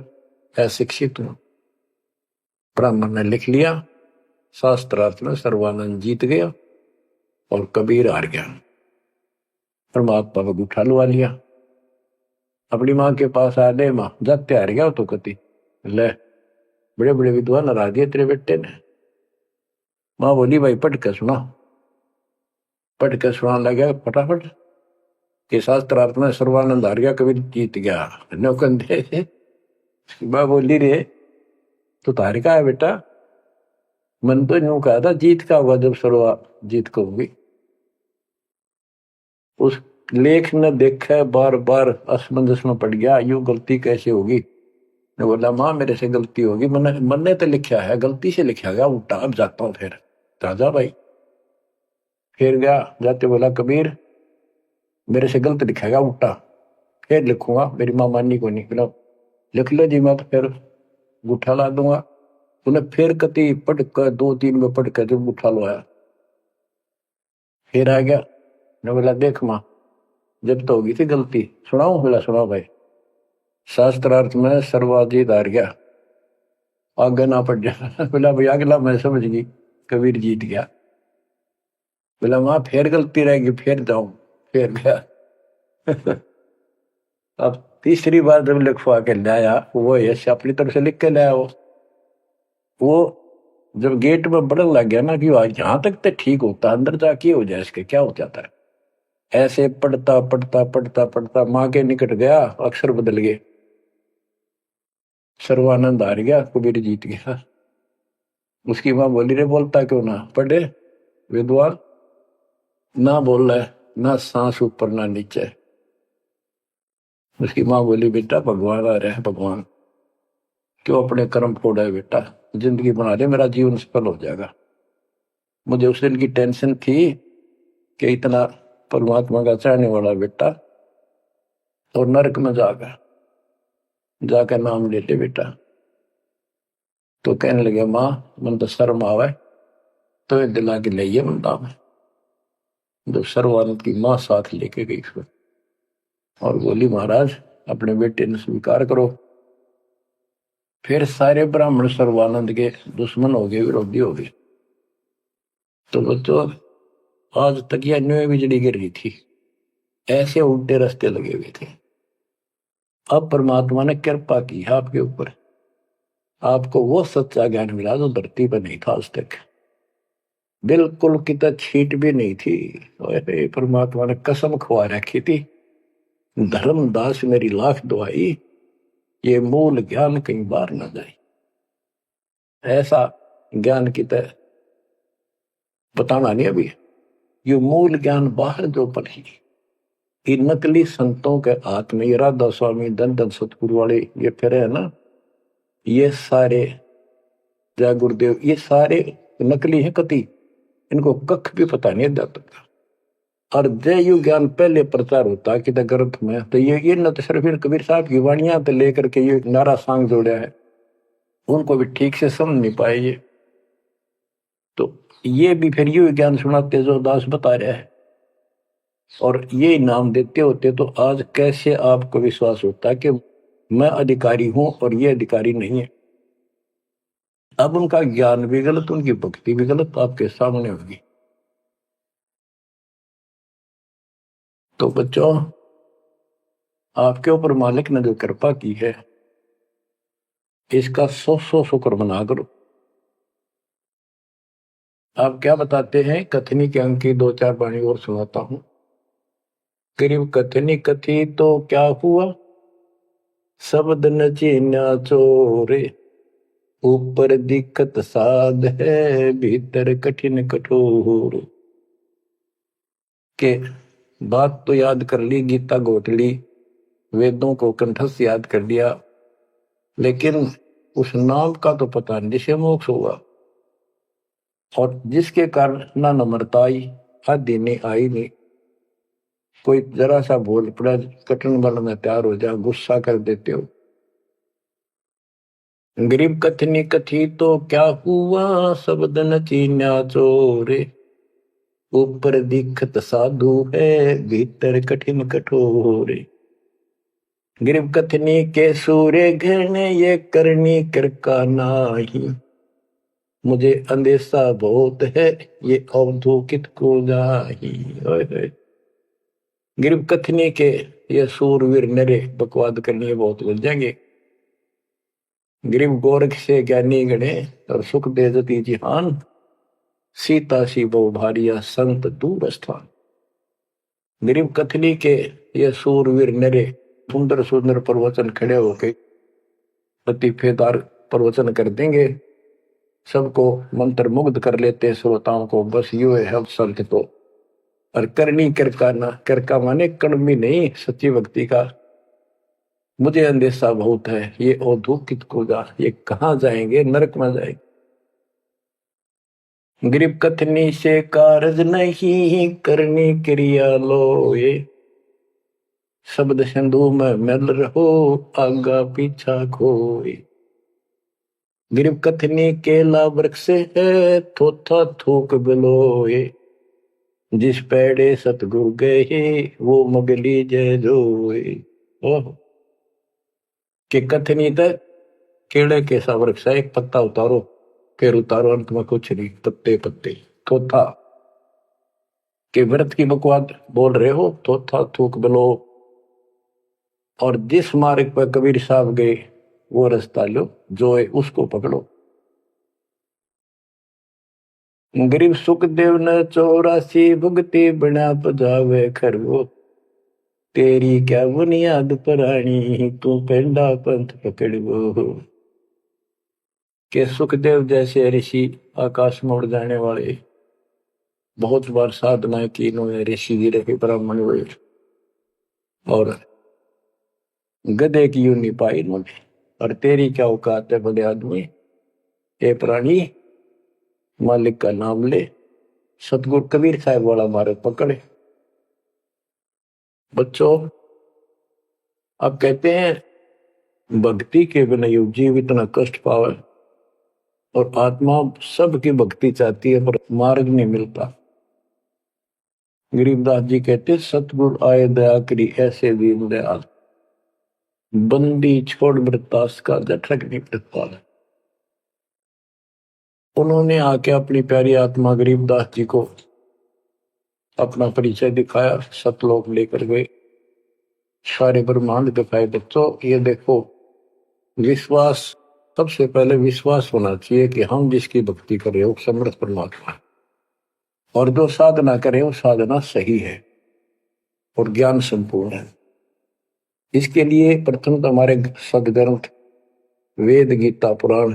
अशिक्षित हूं। ब्राह्मण ने लिख लिया, शास्त्रार्थ में सर्वानंद जीत गया और कबीर हार गया। परमात्मा को उठा लुआ लिया, अपनी माँ के पास आ दे, माँ जाते हार गया तो कति ले, बड़े बड़े विद्वान हरा दिए तेरे बेटे ने। माँ बोली भाई पढ़ के सुना। पढ़ के सुनाने लगा फटाफट कि शास्त्रार्थ में सर्वानंद हार गया, कबीर जीत गया। नौकंदे माँ बोली रे तो तार का है बेटा, मन तो यूं कहा था जीत का होगा जब सर्वा जीत को होगी। उस लेख ने देखा, बार बार असमंजस में पड़ गया, यूं गलती कैसे होगी। ने बोला माँ मेरे से गलती होगी, मन ने तो लिखा है, गलती से लिखा गया उल्टा, अब जाता हूं फिर। राजा भाई फिर गया, जाते बोला कबीर मेरे से गलत लिखा गया उल्टा, फिर लिखूंगा, मेरी माँ माननी को नहीं। बोला लिख लो जी, मैं तो फिर गुठा ला दूंगा। उन्हें फिर कति पढ़ कर 2-3 में पढ़ कर जब गुठा लो आया, फिर आ गया। ने बोला देख माँ जब तो होगी थी गलती, सुनाऊ। बोला सुनाओ भाई। शास्त्रार्थ में सर्वाजीत हार गया, आगे ना पड़ जा। बोला भाई अगला मैं समझ गई, कबीर जीत गया। बोला माँ फिर गलती रहेगी, फिर जाऊं, फिर गया। अब तीसरी बार जब लिखवा के लाया, वो यश अपनी तरफ से लिख के लाया। वो जब गेट में बढ़ने लग गया ना कि यहां तक तो ठीक होता, अंदर जाके हो जाए इसके क्या हो जाता है। ऐसे पढ़ता पढ़ता पढ़ता पढ़ता माँ के निकट गया, अक्षर बदल गए, सर्वानंद हार गया, कबीर जीत गया। उसकी माँ बोली रे बोलता क्यों ना, पढ़े विद्वान ना बोल रहा है, ना सांस ऊपर ना नीचे। उसकी माँ बोली बेटा भगवान आ रहे हैं, भगवान क्यों अपने कर्म फोड़ा है बेटा, जिंदगी बना दे, मेरा जीवन सफल हो जाएगा। मुझे उस दिन की टेंशन थी कि इतना परमात्मा का चाहने वाला बेटा और नरक में जाकर नाम ले ले बेटा। तो कहने लगे माँ मन तो शर्म आवे, तो ये दिला के ले मन नाम है। जो सर्वानंद की माँ साथ लेके गई उसमें और बोली महाराज अपने बेटे ने स्वीकार करो। फिर सारे ब्राह्मण सर्वानंद के दुश्मन हो गए, विरोधी हो गए। तो बच्चों आज तक यह न्यू बिजली गिर रही थी, ऐसे उल्टे रास्ते लगे हुए थे। अब परमात्मा ने कृपा की है आपके ऊपर, आपको वो सच्चा ज्ञान मिला जो धरती पर नहीं था आज तक, बिल्कुल कितना छीट भी नहीं थी। परमात्मा ने कसम खुआ रखी थी, धर्मदास मेरी लाख दुआई, ये मूल ज्ञान कहीं बाहर न जाए, ऐसा ज्ञान की तरह बताना नहीं अभी। ये मूल ज्ञान बाहर जो पढ़ी, ये नकली संतों के हाथ में, ये राधा स्वामी धन धन सतगुरु वाले ये फिर है ना, ये सारे जय गुरुदेव, ये सारे नकली है कति, इनको कख भी पता नहीं जाता था। और जय यु ज्ञान पहले प्रचार होता कि ग्रंथ में, तो ये न तो सिर्फ कबीर साहब की वाणियां तो लेकर के ये नारा सांग जोड़ा है, उनको भी ठीक से समझ नहीं पाए ये, तो ये भी फिर यू ज्ञान सुनाते जो दास बता रहा है, और ये नाम देते होते, तो आज कैसे आपको विश्वास होता कि मैं अधिकारी हूं और ये अधिकारी नहीं है। अब उनका ज्ञान भी गलत, उनकी भक्ति भी गलत आपके सामने होगी। तो बच्चों, आपके ऊपर मालिक ने जो कृपा की है, इसका 100 शुक्र मना करो। आप क्या बताते हैं, कथनी के अंक की 2-4 बाणी और सुनाता हूं। करीब कथनी कथी तो क्या हुआ, शब्द न चीन्या चोरे, ऊपर दिक्कत साध है, भीतर कठिन कठोर। के बात तो याद कर ली, गीता घोट ली, वेदों को कंठस्थ याद कर लिया, लेकिन उस नाम का तो पता नहीं जिसे मोक्ष होगा, और जिसके कारण ना नम्रता आई, आदि नहीं आई नहीं, कोई जरा सा बोल पड़ा कठिन बल में तैयार हो जाओ, गुस्सा कर देते हो। गरीब कथनी कथी तो क्या हुआ, शब्द न चीन्या चोरे, ऊपर दिखत साधु है, भीतर कठिन कठोरे। गरीब कथनी के सूर्य घने, ये करनी कर का नाही, मुझे अंदेशा बहुत है, ये अवधूकित को जाही। गरीब कथनी के ये सूरवीर नरे बकवाद करनी बहुत बन जाएंगे। गरीब गोरख से ज्ञानी गणे, और सुख दे जती जिहान, सीता सी बहु भारिया, संत दूर स्थान। गरीब कथनी के ये सूरवीर नरे सुंदर सुंदर प्रवचन खड़े होके लतीफेदार प्रवचन कर देंगे, सबको मंत्र मुग्ध कर लेते श्रोताओं को, बस यू है हम संत तो। और करनी करका ना, करका माने कड़मी नहीं, सच्ची भक्ति का मुझे अंदेशा बहुत है, ये औधुकित को जा, ये कहाँ जाएंगे, नरक में जाएंगे। गरीब कथनी से कारज नहीं, करनी क्रिया लो, ये शब्द सिंधु में मिल रहो, आगा पीछा खोए। गरीब कथनी केला वृक्ष है, थोथा थूक बिलोए, जिस पेड़े सतगुरु गए, वो मगली जय जोए। ओह, कि कथनी तक केड़े के सा वृक्ष है, एक पत्ता उतारो फिर उतारो, अंत में कुछ नहीं, पत्ते पत्ते। थोथा के व्रत की बकवाद बोल रहे हो, थोथा थूक बिलो, और जिस मार्ग पर कबीर साहब गए वो रास्ता लो, जो है उसको पकड़ो। गरीब सुखदेव न 84 भुगती बिना पजावे खरगो, तेरी क्या बुनियाद परानी, तू पेंडा पंथ पकड़ो। के सुखदेव जैसे ऋषि, आकाश में उड़ जाने वाले, बहुत बार साधना की इन्होंने, ऋषि जी रहे, ब्राह्मण हुए, और गधे की यूं नहीं पाई इन्होंने। और तेरी क्या औकात है बड़े आदमी, ए प्राणी, मालिक का नाम ले। सतगुरु कबीर साहब वाला मार्ग पकड़े। बच्चों, अब कहते हैं भक्ति के बिना युग जीव इतना कष्ट पावे, और आत्मा सबकी भक्ति चाहती है पर मार्ग नहीं मिलता। गरीबदास जी कहते सतगुरु आए दया करी, ऐसे दीन दयाल, बंदी छोड़ वृतास का जठरक नहीं प्रतिपाल। उन्होंने आके अपनी प्यारी आत्मा गरीबदास जी को अपना परिचय दिखाया, सतलोक लेकर गए, सारे ब्रह्मांड दिखाए। बच्चों, ये देखो, विश्वास, सबसे पहले विश्वास होना चाहिए कि हम जिसकी भक्ति कर रहे हो समर्थ परमात्मा, और जो साधना करे वो साधना सही है और ज्ञान संपूर्ण है। इसके लिए प्रथम तो हमारे सदग्रंथ वेद, गीता, पुराण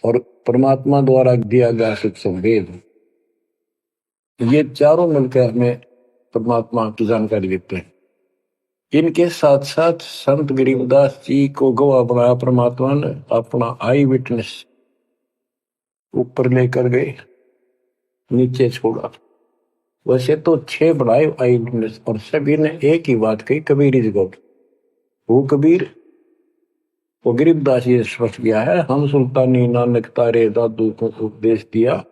और परमात्मा द्वारा दिया गया शिक्षण वेद, ये चारों मिलकर हमें परमात्मा की जानकारी देते हैं। इनके साथ साथ संत गरीबदास जी को गवाह बनाया परमात्मा ने, अपना आई विटनेस ऊपर लेकर गए, नीचे छोड़ा। वैसे तो 6 बनाए आई विटनेस, और सभी ने एक ही बात कही, कबीर इज गॉड। वो कबीर, वो गरीबदास जी स्पष्ट किया है, हम सुल्तानी नानक तारे दादू को उपदेश दिया,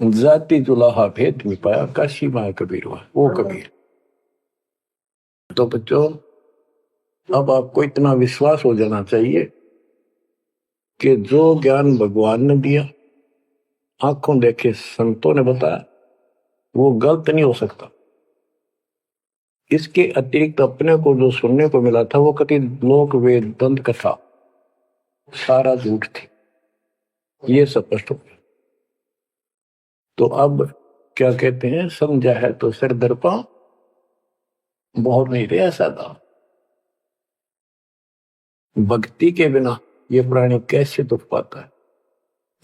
जाति जुलाहा भेद मिटाया, काशी माया कबीर हुआ, वो कबीर। तो बच्चों, अब आपको इतना विश्वास हो जाना चाहिए कि जो ज्ञान भगवान ने दिया, आंखों देखे संतों ने बताया, वो गलत नहीं हो सकता। इसके अतिरिक्त अपने को जो सुनने को मिला था, वो कति लोक वेद दंत कथा सारा झूठ थी, ये स्पष्ट हो गया। तो अब क्या कहते हैं, समझा है तो सिर दर्पा, बहुत नहीं रहा सादा। भक्ति के बिना ये प्राणी कैसे दुख पाता है,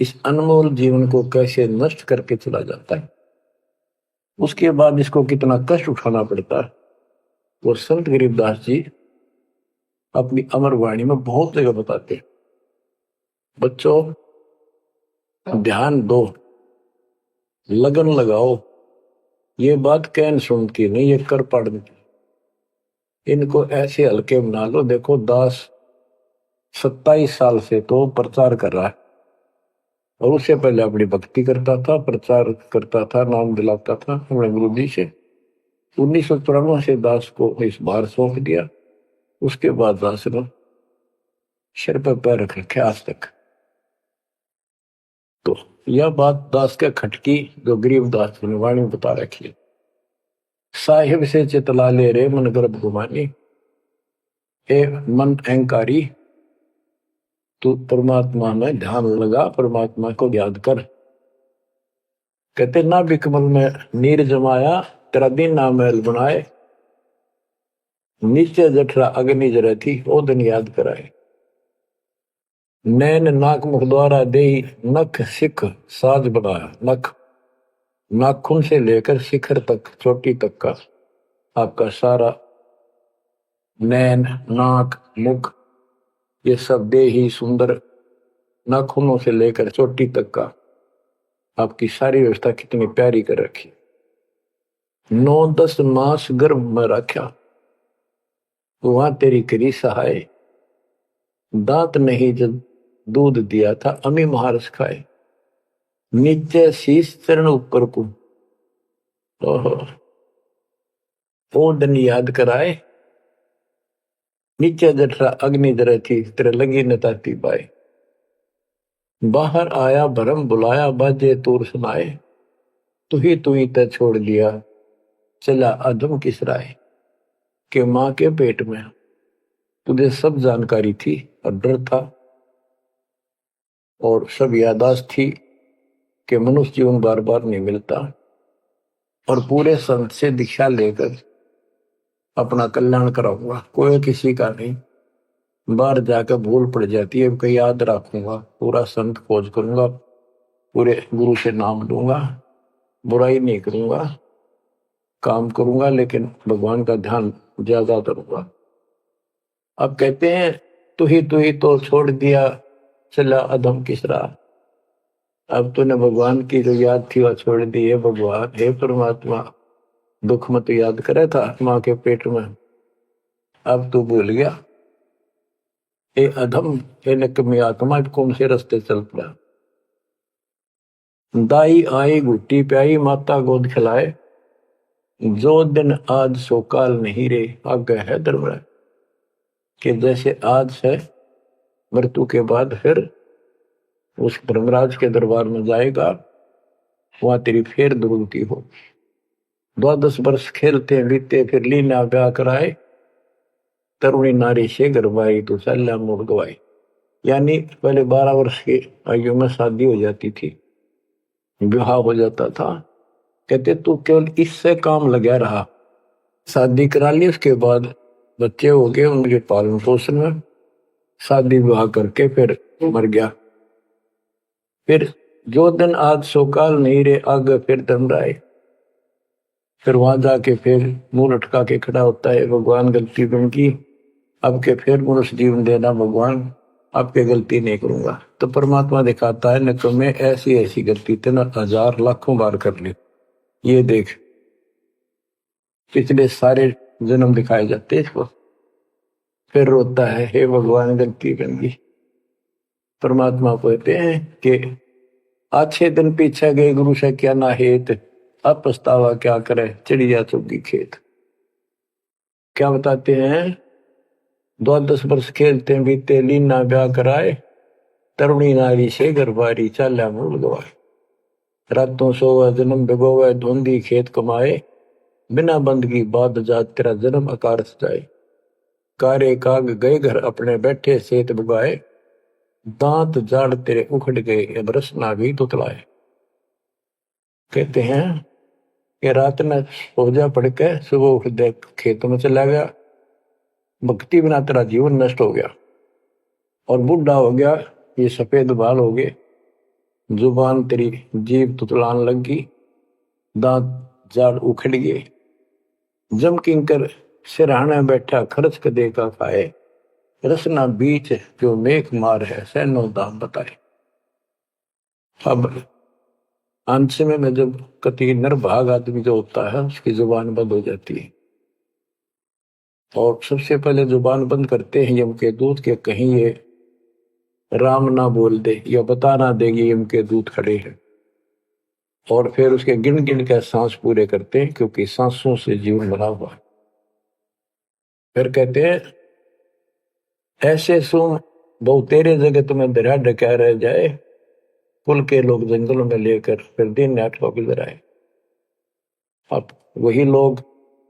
इस अनमोल जीवन को कैसे नष्ट करके चला जाता है, उसके बाद इसको कितना कष्ट उठाना पड़ता है, वो संत गरीबदास जी अपनी अमर वाणी में बहुत जगह बताते हैं। बच्चों, ध्यान दो, लगन लगाओ, ये बात कैन सुनती नहीं, ये कर पड़ती। इनको ऐसे हल्के बना लो। देखो, दास 27 साल से तो प्रचार कर रहा है, और उससे पहले अपनी भक्ति करता था, प्रचार करता था, नाम दिलाता था अपने गुरु जी से। 1994 से दास को इस बार सौंप दिया। उसके बाद दास ने सिर पर पैर रख रखे आज तक। तो यह बात दास के खटकी जो गरीबदास ने वाणी बता रखी है, साहिब से चितला ले रे मन गर्भ गुमानी, ए मन अहंकारी, तू परमात्मा में ध्यान लगा, परमात्मा को याद कर। कहते, ना बिकमल में नीर जमाया, तेरा दिन ना महल बनाए, नीचे जठरा अग्नि जरे थी, ओ दिन याद कराए। नैन नाक मुख द्वारा दे, नख सिख साज बनाया। नख, नाखून से लेकर शिखर तक, चोटी तक का आपका सारा नैन, नाक, मुख, ये सब दे ही सुंदर, नाखूनों से लेकर चोटी तक का आपकी सारी व्यवस्था कितनी प्यारी कर रखी। 9-10 मास गर्भ में रखा, वहां तेरी करी सहाय, दांत नहीं जब दूध दिया था, अमी महारस खाए, नीचे शीश चरण ऊपर को, ओ दिन याद कराए, नीचे जठरा अग्नि जरे थी, तेरे लगी न ताती बाई। बाहर आया भरम बुलाया, बाजे तूर सुनाए, तू ही तय छोड़ दिया, चला अधम किस राय। के माँ के पेट में तुझे सब जानकारी थी, और डर था, और सब यादाश्त थी कि मनुष्य जीवन बार बार नहीं मिलता, और पूरे संत से दीक्षा लेकर अपना कल्याण कराऊंगा, कोई किसी का नहीं। बाहर जाकर भूल पड़ जाती है, कहीं याद रखूंगा, पूरा संत खोज करूंगा, पूरे गुरु से नाम लूंगा, बुराई नहीं करूंगा, काम करूंगा, लेकिन भगवान का ध्यान ज्यादा करूंगा। अब कहते हैं, तू ही तो छोड़ दिया, चला अधम किस राह। अब तूने भगवान की जो याद थी वह छोड़ दी है। भगवान, हे परमात्मा, दुख मत याद करे था माँ के पेट में, अब तू भूल गया। ए अधम, ए नकमी आत्मा, कौन से रास्ते चल पड़ा। दाई आई घुट्टी प्याई, माता गोद खिलाए, जो दिन आज सो काल नहीं रे, आगे है दरबार। कि जैसे आज है, मृत्यु के बाद फिर उस धर्मराज के दरबार में जाएगा, वहां तेरी फिर दुर्गति हो। 12 वर्ष खेलते बीते, फिर लीना ब्याह कराए, तरुणी नारी से गरबाई, तो सल्ला मोड़ गवाई। यानी पहले 12 वर्ष की आयु में शादी हो जाती थी, विवाह हो जाता था। कहते तू केवल इससे काम लगा रहा, शादी करा ली, उसके बाद बच्चे हो गए, उनके पालन पोषण में शादी विवाह करके फिर मर गया। फिर जो दिन आज सौकाल नहीं रहे, आगे फिर दम रहे। फिर वहां जाके फिर मुंह लटका के खड़ा होता है, भगवान गलती बन की, अब के फिर मनुष्य जीवन देना भगवान, आपके गलती नहीं करूंगा। तो परमात्मा दिखाता है न तो मैं ऐसी ऐसी गलती तेना हजार लाखों बार कर ली, ये देख। पिछले सारे जन्म दिखाए जाते इसको। फिर रोता है, हे भगवान गलती बन गई। परमात्मा कहते हैं कि अच्छे दिन पीछे गए गुरु से क्या ना हेत, अब पछतावा क्या करे चिड़िया चुगी खेत। क्या बताते हैं, 10 वर्ष खेलते बीते लीना ब्याह कराए, तरुणी नारी से गरबारी चाल्या मूल गवाए। रातों सोवा जन्म भिगोवे, धुंधी खेत कमाए, बिना बंदगी बाद जात तेरा जन्म आकार सजाए। कारे काग गए घर अपने बैठे सेत बुगाए, दांत जाड़ तेरे उखड़ गए अब रसना भी तुतलाए। कहते हैं कि रात में सो जा पड़ के सुबह उठ दे खेतों में चला गया, भक्ति बिना तेरा जीवन नष्ट हो गया। और बूढ़ा हो गया, ये सफेद बाल हो गए, जुबान तेरी जीभ तुतलान लगी, दांत जाड़ उखड़ गए। जम किंकर सिरहाने बैठा खर्च कदे का खाए, रसना बीच जो मेघ मार है सैनो दाम बताए। अब अंत में जब कति निर्भाग आदमी जो होता है उसकी जुबान बंद हो जाती है, और सबसे पहले जुबान बंद करते हैं यम के दूत के, कहीं ये राम ना बोल दे या बता ना देगी यम के दूत खड़े हैं। और फिर उसके गिन गिन के सांस पूरे करते हैं, क्योंकि सांसों से जीवन बना हुआ है। फिर कहते हैं ऐसे सुन बहु तेरे जगत में दरिया ढका रह जाए, कुल के लोग जंगलों में लेकर फिर दिन नाट को गुजर आए। अब वही लोग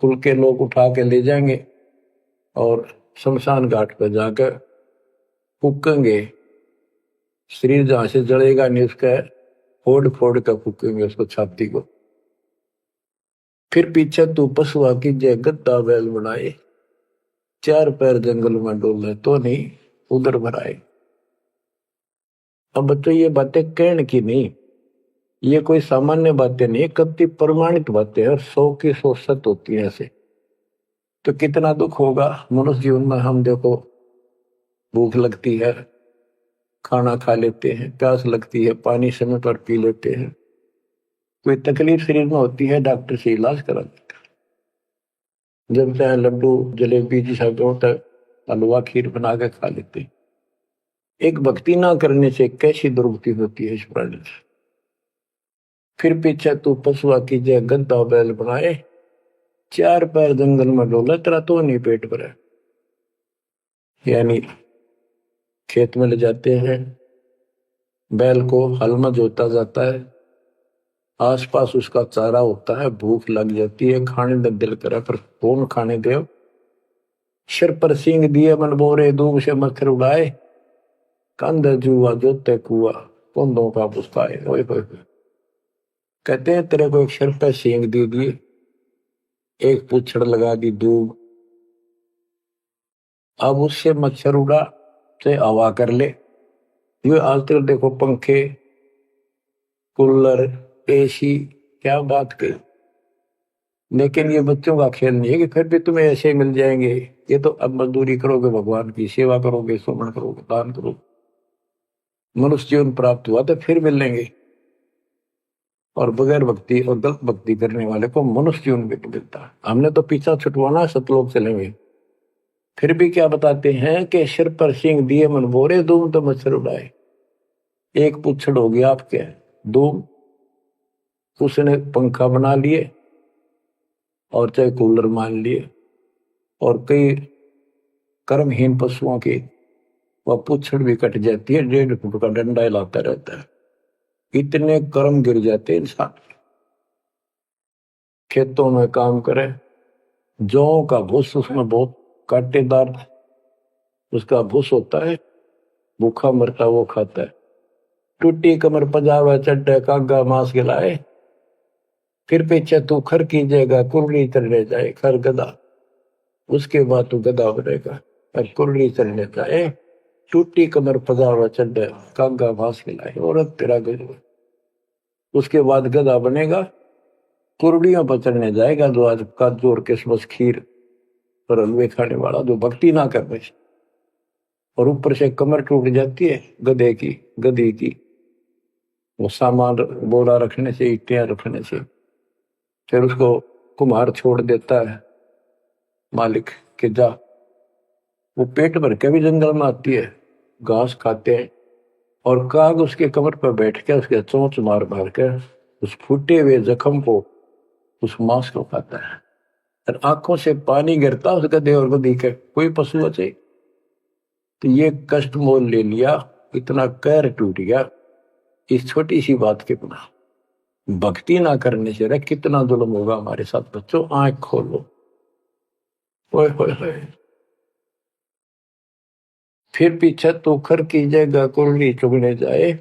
कुल के लोग उठा के ले जाएंगे और शमशान घाट पर जाकर फूकेंगे। शरीर जहां से जलेगा नहीं उसका फोड़ फोड़ कर फूकेंगे उसको, छाती को। फिर पीछे तू पशुआ की जय गद्दा बैल बनाए, चार पैर जंगल में डोले तो नहीं उधर भराए। अब बच्चों ये बातें कहने की नहीं, ये कोई सामान्य बातें नहीं, कति प्रमाणित बातें हैं, 100 की 100 सत्य होती है ऐसे। तो कितना दुख होगा मनुष्य जीवन में। हम देखो भूख लगती है खाना खा लेते हैं, प्यास लगती है पानी समय पर पी लेते हैं, कोई तकलीफ शरीर में होती है डॉक्टर से इलाज करा देते हैं। जब चाहे लड्डू जलेबी जैसा होता है हलवा खीर बना के खा लेते हैं। एक भक्ति ना करने से कैसी दुर्गति होती है इस प्राणी से। फिर पीछे तू पशुआ की जय गद्दा बैल बनाए, चार पैर जंगल में डोला तेरा तो नहीं पेट भरा। यानी खेत में ले जाते हैं, बैल को हल में जोता जाता है, आसपास उसका चारा होता है, भूख लग जाती है, खाने में दिल करे पर कौन खाने दे। सिर पर सींग दिए मन बोरे, दूब से मच्छर उड़ाए, कंध जुआ जोते कुआ, कुंदों का पुस्ताए। कहते हैं तेरे को एक सिर पर सींग दे दिए, एक पूछड़ लगा दी दूब, अब उससे मच्छर उड़ा चाहे हवा कर ले। ये आजकल देखो पंखे कूलर एसी क्या बात कही, लेकिन ये बच्चों का खेल नहीं है कि फिर भी तुम्हें ऐसे मिल जाएंगे। ये तो अब मजदूरी करोगे, भगवान की सेवा करोगे, सुमन करोगे, दान करोगे, मनुष्य जीवन प्राप्त हुआ तो फिर मिलेंगे। और बगैर भक्ति और गलत भक्ति करने वाले को मनुष्य जीवन भी मिलता है। हमने तो पीछा छुटवाना, सतलोक चलेंगे। फिर भी क्या बताते हैं कि सिर पर सींग दिए मन बोरे, दूम तो मच्छर उड़ाए। एक पुच्छड़ हो गया आपके दूम, उसने पंखा बना लिए और चाहे कूलर मान लिए, और कई कर्महीन पशुओं की वह पुच्छड़ भी कट जाती है, 1.5 फुट का डंडा हिलाता रहता है। इतने कर्म गिर जाते इंसान। खेतों में काम करे, जौ का भूस उसमें बहुत कांटेदार उसका भूस होता है, भूखा मरता वो खाता है। टूटी कमर पजावा चड्डे कागा मांस गिलाए, फिर पीछे तू खर कीजिएगा कुरली चढ़ने जाए खर गदा। उसके बाद तू गधा बनेगा। और कुर्री चलने जाए, टूटी कमर पजावा चढ़, कागा भास खिलाए, और तेरा गजब। उसके बाद गधा बनेगा, कुर्डियों पर चढ़ने जाएगा, जो आज काजू और किशमिश खीर और हलवे खाने वाला, जो भक्ति ना कर रहे, और ऊपर से कमर टूट जाती है गधे की, गधी की, वो सामान बोरा रखने से, ईटियां रखने से। फिर उसको कुम्हार छोड़ देता है मालिक के जा। वो पेट भर के भी जंगल में आती है, घास खाते हैं, और काग उसके कमर पर बैठ के उसके चोंच मार मार के उस फूटे हुए जख्म को, उस मांस को खाता है। और आंखों से पानी गिरता उस गधे और गधी के, कोई पशु बचे। तो ये कष्ट मोल ले लिया, इतना कहर टूट गया इस छोटी सी बात के बिना। भक्ति ना करने से रे कितना जुल्म होगा हमारे साथ। बच्चों आंख खोलो। ओए होए होए। फिर पीछे तो खर की जगह कुंडली चुगने जाए,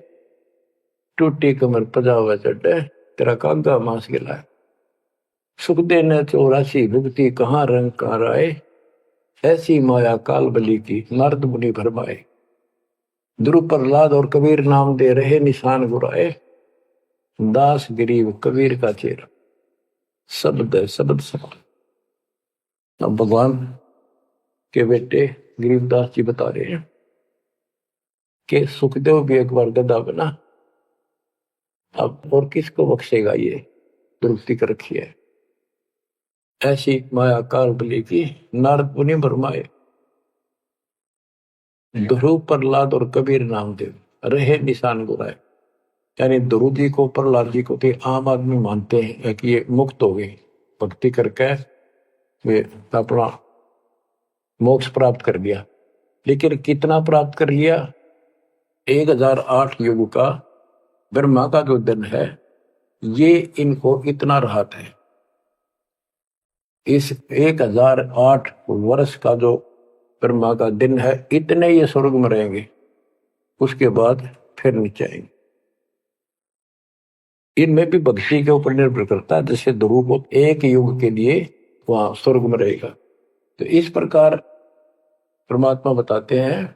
टूटी कमर पजावा चढ़े, तेरा कागा मांस गिलाए। सुख देने 84 भुगती, कहाँ रंग कहाँ राय, ऐसी माया काल बली की, नारद मुनि भरमाए। ध्रुव प्रहलाद और कबीर नाम दे रहे निशान गुराए, दास गरीब कबीर का चेहरा। शब्द है, शब्द शब्द। अब भगवान के बेटे गरीबदास जी बता रहे हैं कि सुखदेव भी एक बार गधा बना, अब और किसको बख्शेगा ये, दुरुक्ति कर रखी है। ऐसी माया काल बली की, नारद मुनि भरमाए। ध्रुव प्रहलाद और कबीर नामदेव रहे निशान गुराए। यानी ध्रुव जी को, प्रहलाद जी को तो आम आदमी मानते हैं कि ये मुक्त हो गए, भक्ति करके वे अपना मोक्ष प्राप्त कर लिया। लेकिन कितना प्राप्त कर लिया? 1008 युग का ब्रह्मा का जो दिन है, ये इनको इतना राहत है। इस 1008 वर्ष का जो ब्रह्मा का दिन है, इतने ये स्वर्ग में रहेंगे, उसके बाद फिर नीचे आएंगे। इनमें भी भक्ति के ऊपर निर्भर करता है। जैसे ध्रुव को एक युग के लिए वहां स्वर्ग में रहेगा, तो इस प्रकार परमात्मा बताते हैं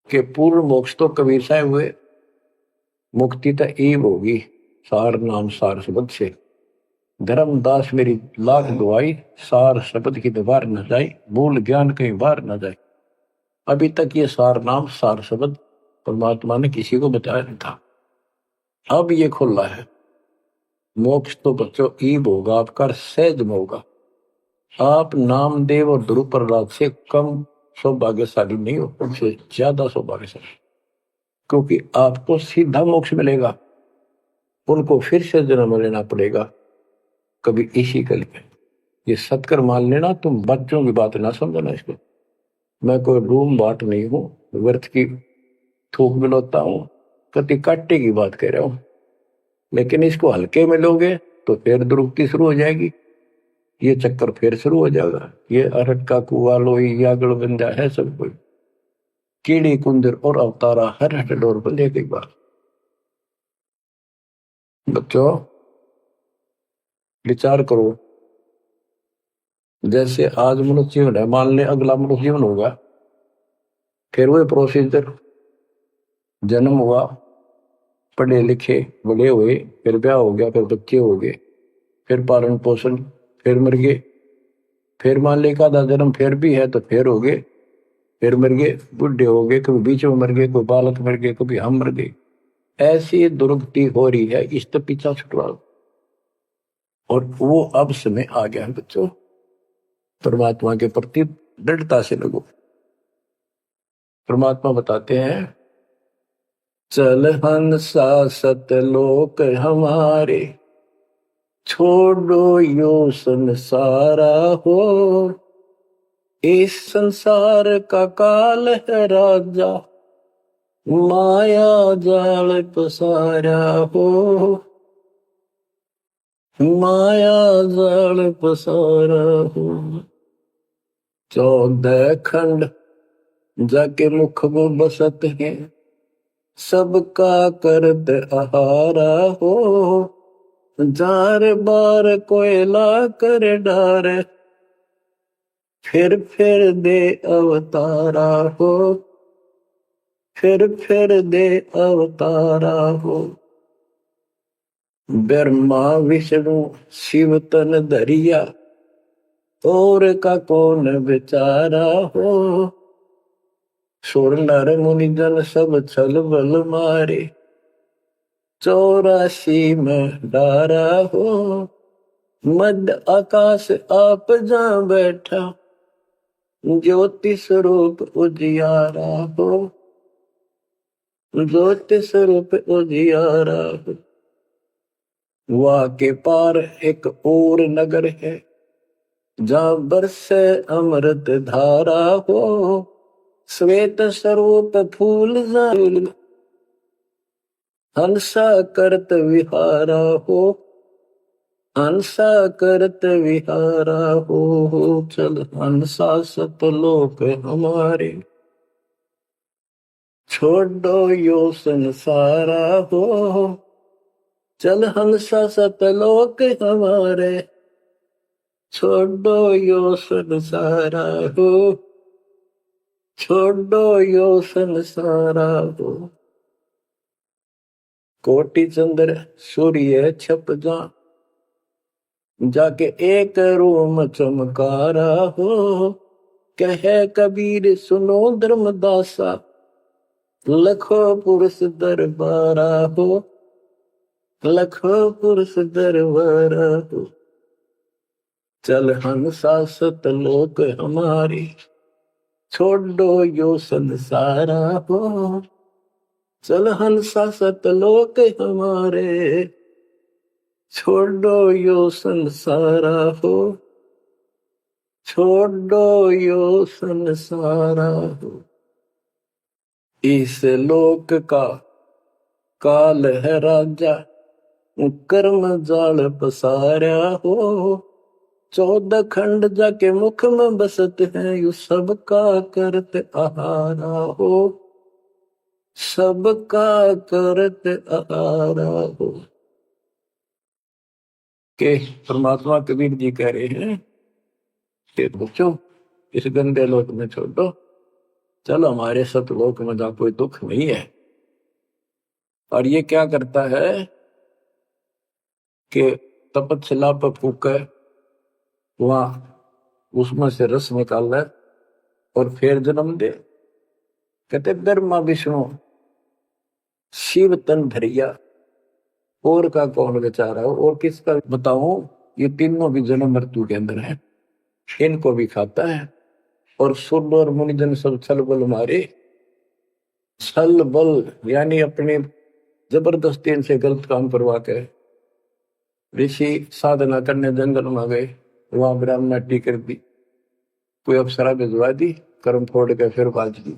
कि पूर्ण मोक्ष तो कबीर साहब हुए, मुक्ति तो ईव होगी सार नाम सार शब्द से। धर्मदास मेरी लाख दुआई, सार शब्द की दीवार न जाए, भूल ज्ञान कहीं बार न जाए। अभी तक ये सार नाम सार शब्द परमात्मा ने किसी को बताया नहीं था, अब ये खुला है। मोक्ष तो बच्चों ईब होगा आपका, सहज में होगा। आप नामदेव और ध्रुव प्रहलाद से कम सौभाग्यशाली नहीं हो, उनसे ज्यादा सौभाग्यशाली, क्योंकि आपको सीधा मोक्ष मिलेगा, उनको फिर से जन्म लेना पड़ेगा कभी इसी कल में। ये सत्कर मान लेना, तुम बच्चों की बात ना समझना इसको। मैं कोई रूम बाट नहीं हूं, व्यर्थ की थूक मिलोता हूं, कति काटे की बात कह रहा हूं। लेकिन इसको हल्के में लोगे तो फिर दुरुक्ति शुरू हो जाएगी, ये चक्कर फिर शुरू हो जाएगा। ये अरट का कुआ लोई यागड़ बंदा है सब कोई, कीड़ी कुंदर और अवतारा हर हट डोर बंदे कई बार। बच्चों विचार करो, जैसे आज मनुष्य जीवन है, मान ले अगला मनुष्य जीवन होगा, फिर वो प्रोसीजर, जन्म हुआ, पढ़े लिखे बड़े हुए, फिर ब्याह हो गया, फिर बच्चे हो गए, फिर पालन पोषण, फिर मर गए, फिर मान ले का जन्म फिर भी है तो फिर हो गए, फिर मर गए, बुढ़े हो गए, कभी बीच में मर गए, कोई बालक मर गए, कभी हम मर गए। ऐसी दुर्गति हो रही है, इस तो पीछा छुटवाओ। और वो अब समय आ गया है बच्चों, परमात्मा के प्रति दृढ़ता से लगो। परमात्मा बताते हैं, चल हंसा सतलोक हमारे, छोड़ो यो संसारा हो, इस संसार का काल है राजा, माया जाल पसारा हो, माया जाल पसारा हो। 14 खंड जाके मुख वो बसत है, सबका करत आहारा हो, जार बार कोयला कर डारे, फिर दे अवतारा हो, फिर दे अवतारा हो। ब्रह्मा विष्णु शिव तन धरिया, और का कौन बेचारा हो। सुर नर मुनि जन सब छल बल मारे, 84 में डारा हो। मध्य आकाश आप जा बैठा, ज्योति स्वरूप उजियारा हो, ज्योति स्वरूप उजियारा हो। वहाँ के पार एक और नगर है, जहाँ बरसे अमृत धारा हो। श्वेत स्वरूप फूल हंसा करत विहारा हो, हंसा करत विहारा हो। चल हंसा सतलोक हमारे, छोड़ो यो संसारा हो। चल हंसा सतलोक हमारे, छोड़ो यो संसारा हो, छोड़ो यो संसारा हो। कोटि चंद्र सूर्य छप जा, जाके एक रूम चमकारा हो। कहे कबीर सुनो धर्मदासा, लखो पुरुष दरबारा हो, लखो पुरुष दरबारा हो। चल हंसा सतलोक हमारी, छोड़ो यो संसारा हो। चल हंसा सतलोक हमारे, छोड़ो यो संसारा हो, छोड़ो यो संसारा हो। इस लोक का काल है राजा, कर्म जाल पसारा हो। 14 खंड जाके मुख में बसत है, यू सबका करत आहारा हो, सबका करत आहारा हो। के परमात्मा कबीर जी कह रहे हैं कि बच्चों इस गंदे लोक में छोड़ दो, चलो हमारे सतलोक में जहाँ कोई दुख नहीं है। और ये क्या करता है कि तपतशिला पर फूके, वहां उसमें से रस निकाल ले और फिर जन्म दे। कहते ब्रह्मा विष्णु शिव तन धरिया, और का कौन बेचारा हो। और किसका बताऊं, ये तीनों भी जन्म मृत्यु के अंदर है, इनको भी खाता है। और सुर और मुनिजन सब छल बल मारे, छल बल यानी अपने जबरदस्ती इनसे गलत काम करवा के ऋषि साधना करने जंगल में गए, वहां ब्राह्मणाटी कर दी, कोई अप्सरा भिजवा दी, कर्म फोड़ के फिर बाज दी।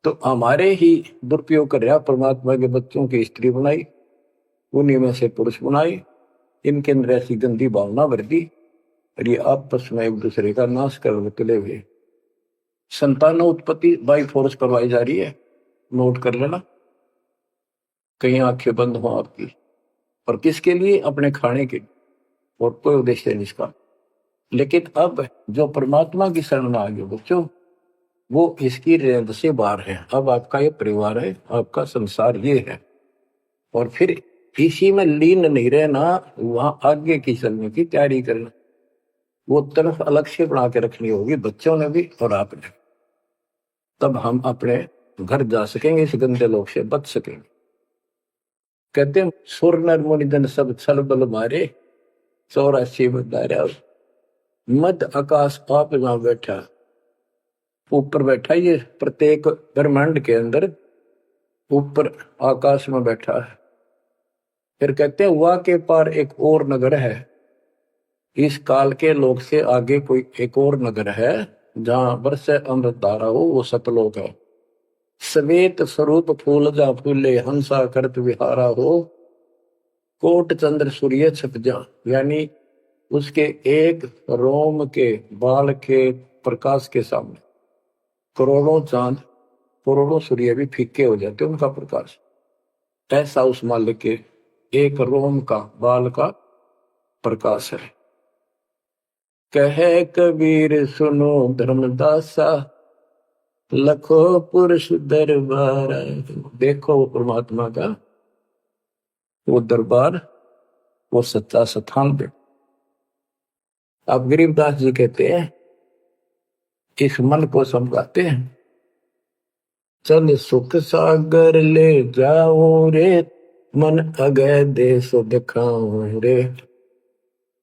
तो हमारे ही दुरुपयोग कर रहा, परमात्मा के बच्चों की स्त्री बनाई, उन्हीं में से पुरुष बनाई, इनके अंदर ऐसी गंदी भावना भर दी और ये आपस में एक दूसरे का नाश कर तुले हुए। संतान उत्पत्ति बाई फोर्स करवाई जा रही है, नोट कर लेना, कहीं आंखें बंद हो आपकी। और किसके लिए? अपने खाने के, और कोई उद्देश्य नहीं इसका। लेकिन अब जो परमात्मा की शरण में आ गए बच्चों, वो इसकी रेंज से बाहर है। अब आपका ये परिवार है, आपका संसार ये है, और फिर इसी में लीन नहीं रहना, वहां आगे की चलने की तैयारी करना। वो तरफ अलग से बना के रखनी होगी बच्चों ने भी और आपने, तब हम अपने घर जा सकेंगे, इस गंदे लोग से बच सकेंगे। कहते हैं सुर नर मुनि जन सब छल बल मारे, 84 बदारा। मध्य आकाश आप जहां बैठा, ऊपर बैठा, ये प्रत्येक ब्रह्मांड के अंदर ऊपर आकाश में बैठा है। फिर कहते हैं वहां के पार एक और नगर है, इस काल के लोक से आगे कोई एक और नगर है, जहां बरसे अमृत धारा हो, वो सतलोक है। श्वेत स्वरूप फूल जा फूले, हंसा करत विहारा हो। कोट चंद्र सूर्य छप जा, यानी उसके एक रोम के बाल के प्रकाश के सामने करोड़ों चांद, करोड़ों सूर्य भी फीके हो जाते उनका प्रकाश। ऐसा उस मालिक के एक रोम का बाल का प्रकाश है। कहे कबीर सुनो धर्मदासा, लखो पुरुष दरबार। देखो वो परमात्मा का वो दरबार, वो सच्चा स्थान देखो। अब गरीबदास जी कहते हैं, इस मन को समझाते हैं, चल सुख सागर ले जाओ रे, मन अगय देश दिखाओ रे।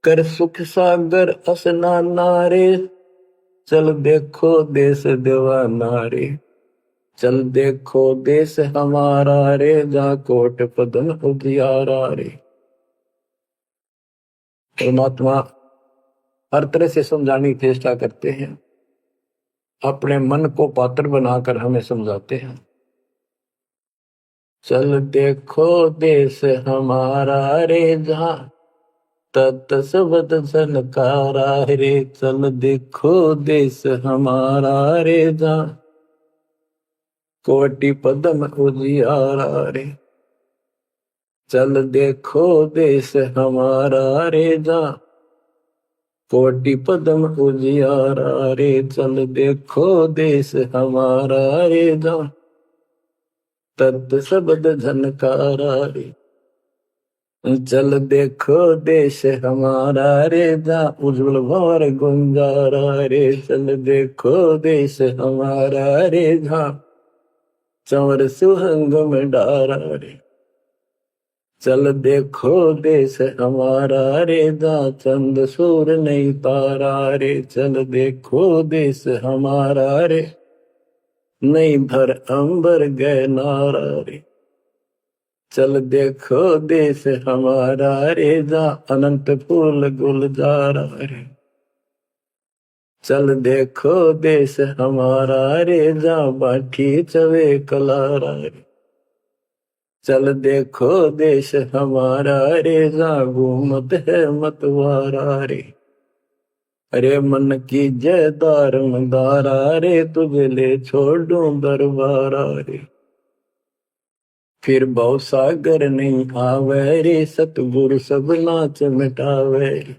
कर सुख सागर असनाना रे, चल देखो देश दीवाना रे। चल देखो देश हमारा रे, जा कोट पदन उजियारा रे। परमात्मा हर तरह से समझाने की चेष्टा करते हैं, अपने मन को पात्र बनाकर हमें समझाते हैं। चल देखो देश हमारा रे, जहां तत सबद सनकारा रे। चल देखो देश हमारा रे, जहां कोटि पदम उजियारा रे। चल देखो देश हमारा रे, जहां कोटि पदम उजियारा रे। चल देखो देश हमारा रे, जहां तत सबद झनकारा रे। चल देखो देश हमारा रे, जहां उज्जवल भंवर गुंजारा रे। चल देखो देश हमारा रे, जहां चंवर सुहंग में डारा रे। चल देखो देश हमारा रे, जहां चंद सूर नहीं तारा रे। चल देखो देश हमारा रे, नहीं भर अंबर गए नारा रे। चल देखो देश हमारा रे, जहां अनंत फूल गुलजारा रे। चल देखो देश हमारा रे, जहां बाठी चवे कलारा रे। चल देखो देश हमारा रे, जहां घूमत है मतवारा रे। अरे मन की जय दारमदारा रे, तुझे ले छोड़ू दरबारा रे। फिर भव सागर नहीं आवे रे, सतगुरु सब नाच मिटावे।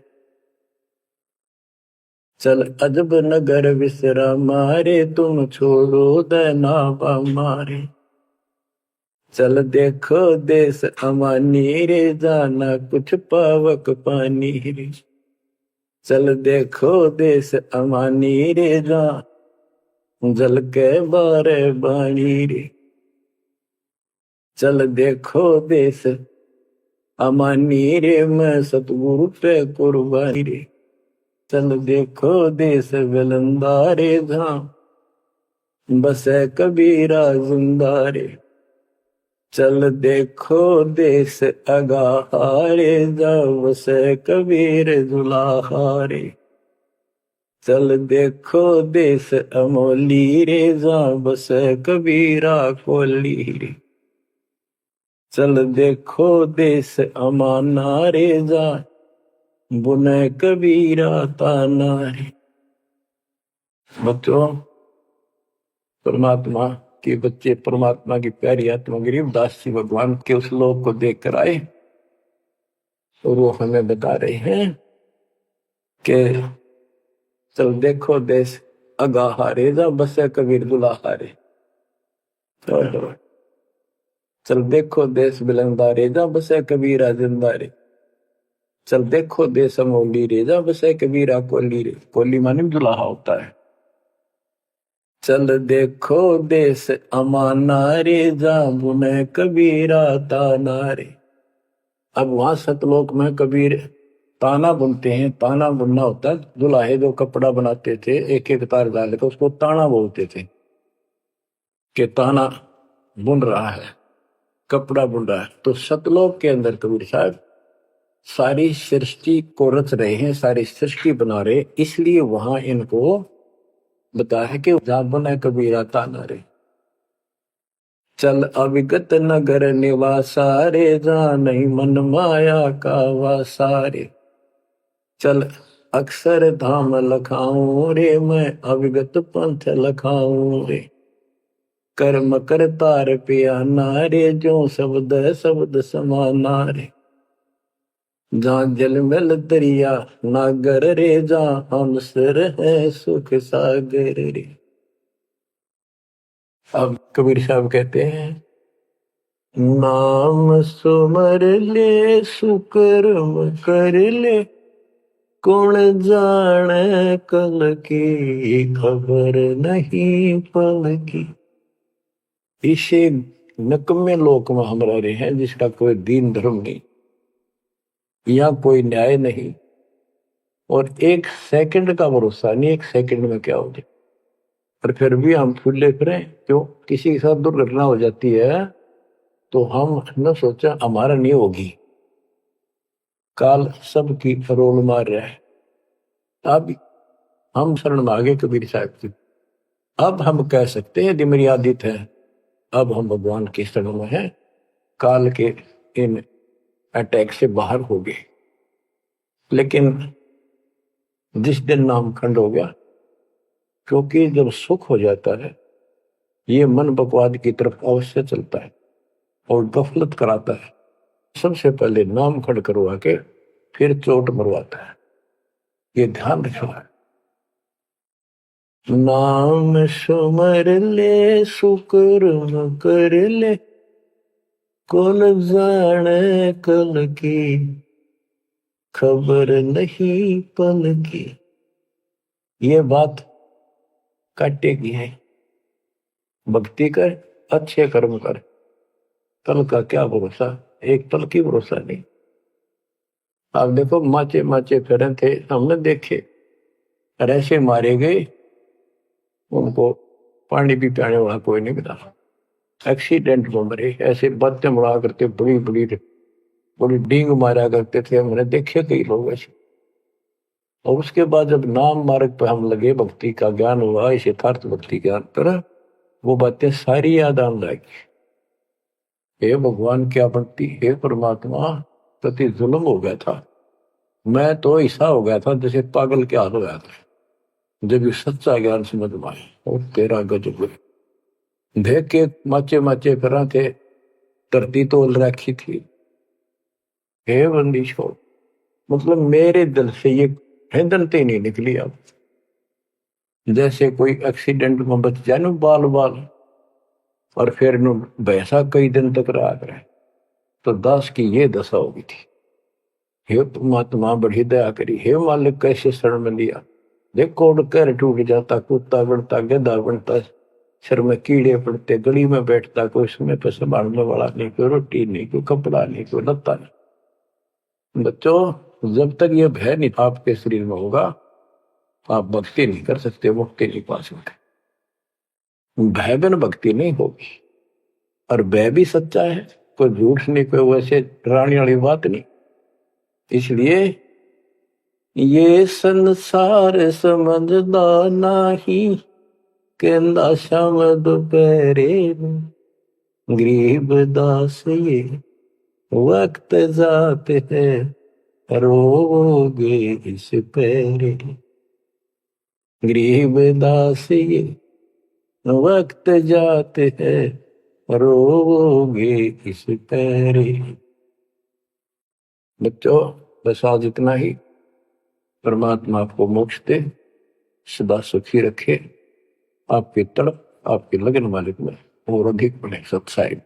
चल अजब नगर विश्रामा रे, तुम छोड़ो दैना मारे। चल देखो देश अमानी रे, जाना कुछ पावक पानी रे। चल देखो देश अमानी रे, जा जल के बारे बाणी रे। चल देखो देश अमानी रे, मैं सतगुरु पे कुर्बानी रे। चल देखो देश विलंदा रे, जहां बसे कबीरा जिंदा रे। चल देखो देश अगाहारे, जहां बसे कबीर दुलाहारे। चल देखो देश अमोली रे, जहां बसे कबीरा कोली रे। चल देखो देश अमाना रे, जहां बुने कबीरा ताना रे। बच्चों, परमात्मा के बच्चे परमात्मा की प्यारी आत्मा गरीबदास जी भगवान के उस लोक को देख कर आए, और वो हमें बता रहे हैं कि चल देखो देश अगाहारे, जहां बसे कबीर दुलाहारे। चल देखो देश बिलंदारे, जहां बसे कबीरा जिंदारे। चल देखो देश अमोली रे, जहां बसे कबीरा कोली रे। कोली माने दुलाहा होता है। चल देखो देश अमाना रे, जहां बुने कबीरा ताना रे। अब वहां सतलोक में कबीर ताना बुनते हैं। ताना बुनना होता है, दुल्हे जो कपड़ा बनाते थे एक एक तार डाल के, उसको ताना बोलते थे कि ताना बुन रहा है, कपड़ा बुन रहा है। तो सतलोक के अंदर कबीर साहब सारी सृष्टि को रच रहे हैं, सारी सृष्टि बना रहे, इसलिए वहां इनको बता है कि जहां बना कबीरा ताना रे। चल अविगत नगर निवासा रे, जहां नहीं मन माया का वासा रे। चल अक्षर धाम लखाऊं रे, मैं अविगत पंथ लखाऊं रे। कर्म करतार पियाना रे, जो शब्द शब्द समाना रे। जहाँ जल मिल दरिया नागर रे, जहाँ हंस रहे सुख सागर रे। अब कबीर साहब कहते हैं, नाम सुमर ले सुकर्म कर ले, कौन जाने कल की खबर नहीं पल की। इसे नकम्मे लोक में हम रह रहे हैं जिसका कोई दीन धर्म नहीं, यहाँ कोई न्याय नहीं, और एक सेकंड का भरोसा नहीं, एक सेकंड में क्या हो जाए। पर फिर भी हम फूले फिरें क्यों? किसी के साथ दुर्घटना हो जाती है तो हम न सोचा हमारा नहीं होगी, काल सबकी रोल मार रहा है। अब हम शरण मांगे कबीर साहब की। अब हम कह सकते हैं यदि मेरी आदत है, अब हम भगवान की शरण में हैं, काल के इन अटैक से बाहर हो गए। लेकिन जिस दिन नाम खंड हो गया, क्योंकि जब सुख हो जाता है ये मन बकवाद की तरफ अवश्य चलता है और गफलत कराता है। सबसे पहले नाम खंड करवा के फिर चोट मरवाता है, ये ध्यान रखना है। नाम सुमर ले सुकर्म कर ले, कौन जाने कल की खबर नहीं पल की। ये बात काटेगी है। भक्ति कर, अच्छे कर्म कर, कल का क्या भरोसा, एक पल की भरोसा नहीं। आप देखो माचे माचे फिरे थे, हमने देखे ऐसे मारे गए, उनको पानी भी पियाने वाला कोई नहीं मिला, एक्सीडेंट में मरे। ऐसे बातें बड़ा करते, बड़ी बड़ी बड़ी डींग मारा करते थे, हमने देखे कई लोग ऐसे। और उसके बाद जब नाम मार्ग पर हम लगे, भक्ति का ज्ञान हुआ, इस यथार्थ भक्ति ज्ञान पर, वो बातें सारी याद आने लगी। हे भगवान क्या बनती, हे परमात्मा प्रति जुल्म हो गया था, मैं तो ऐसा हो गया था जैसे पागल के हाल हो गया था। जब ये सच्चा ज्ञान समझ में आए और तेरा गजब देख के माचे माचे फिरा थे, धरती तोल रखी थी। हे बंदी छोड़, मतलब मेरे दिल से ये हिंदनते नहीं निकली। अब जैसे कोई एक्सीडेंट में बच जाए ना बाल बाल, और फिर वैसा कई दिन तक रहा करे, तो दास की ये दशा होगी थी। हे परमात्मा बड़ी दया करी, हे मालिक कैसे शरण में लिया। देखो कर टूट जाता, कुत्ता बनता, गधा बनता, सिर में कीड़े पड़ते, गली में बैठता, कोई समय पर संभालने वाला नहीं, कोई रोटी नहीं, कोई कपड़ा नहीं, कोई लत्ता नहीं। बच्चों जब तक ये भय नहीं आपके शरीर में होगा, आप भक्ति नहीं कर सकते, मुक्ति नहीं पा सकते। भय बिन भक्ति नहीं होगी। और भय भी सच्चा है, कोई झूठ नहीं, कोई वैसे डराने वाली बात नहीं। इसलिए ये संसार समझदा नाही, कहंदा शाम दोपहरे गरीब दास ये वक्त जाते है, रोगे इस पैरे। गरीब दास ये वक्त जाते हैं, रोगे इस पैरे। बच्चों बस आज इतना ही। परमात्मा आपको मोक्ष दे, सदा सुखी रखे, आपकी तड़प आपकी लगन मालिक में और अधिक बने सत्साई।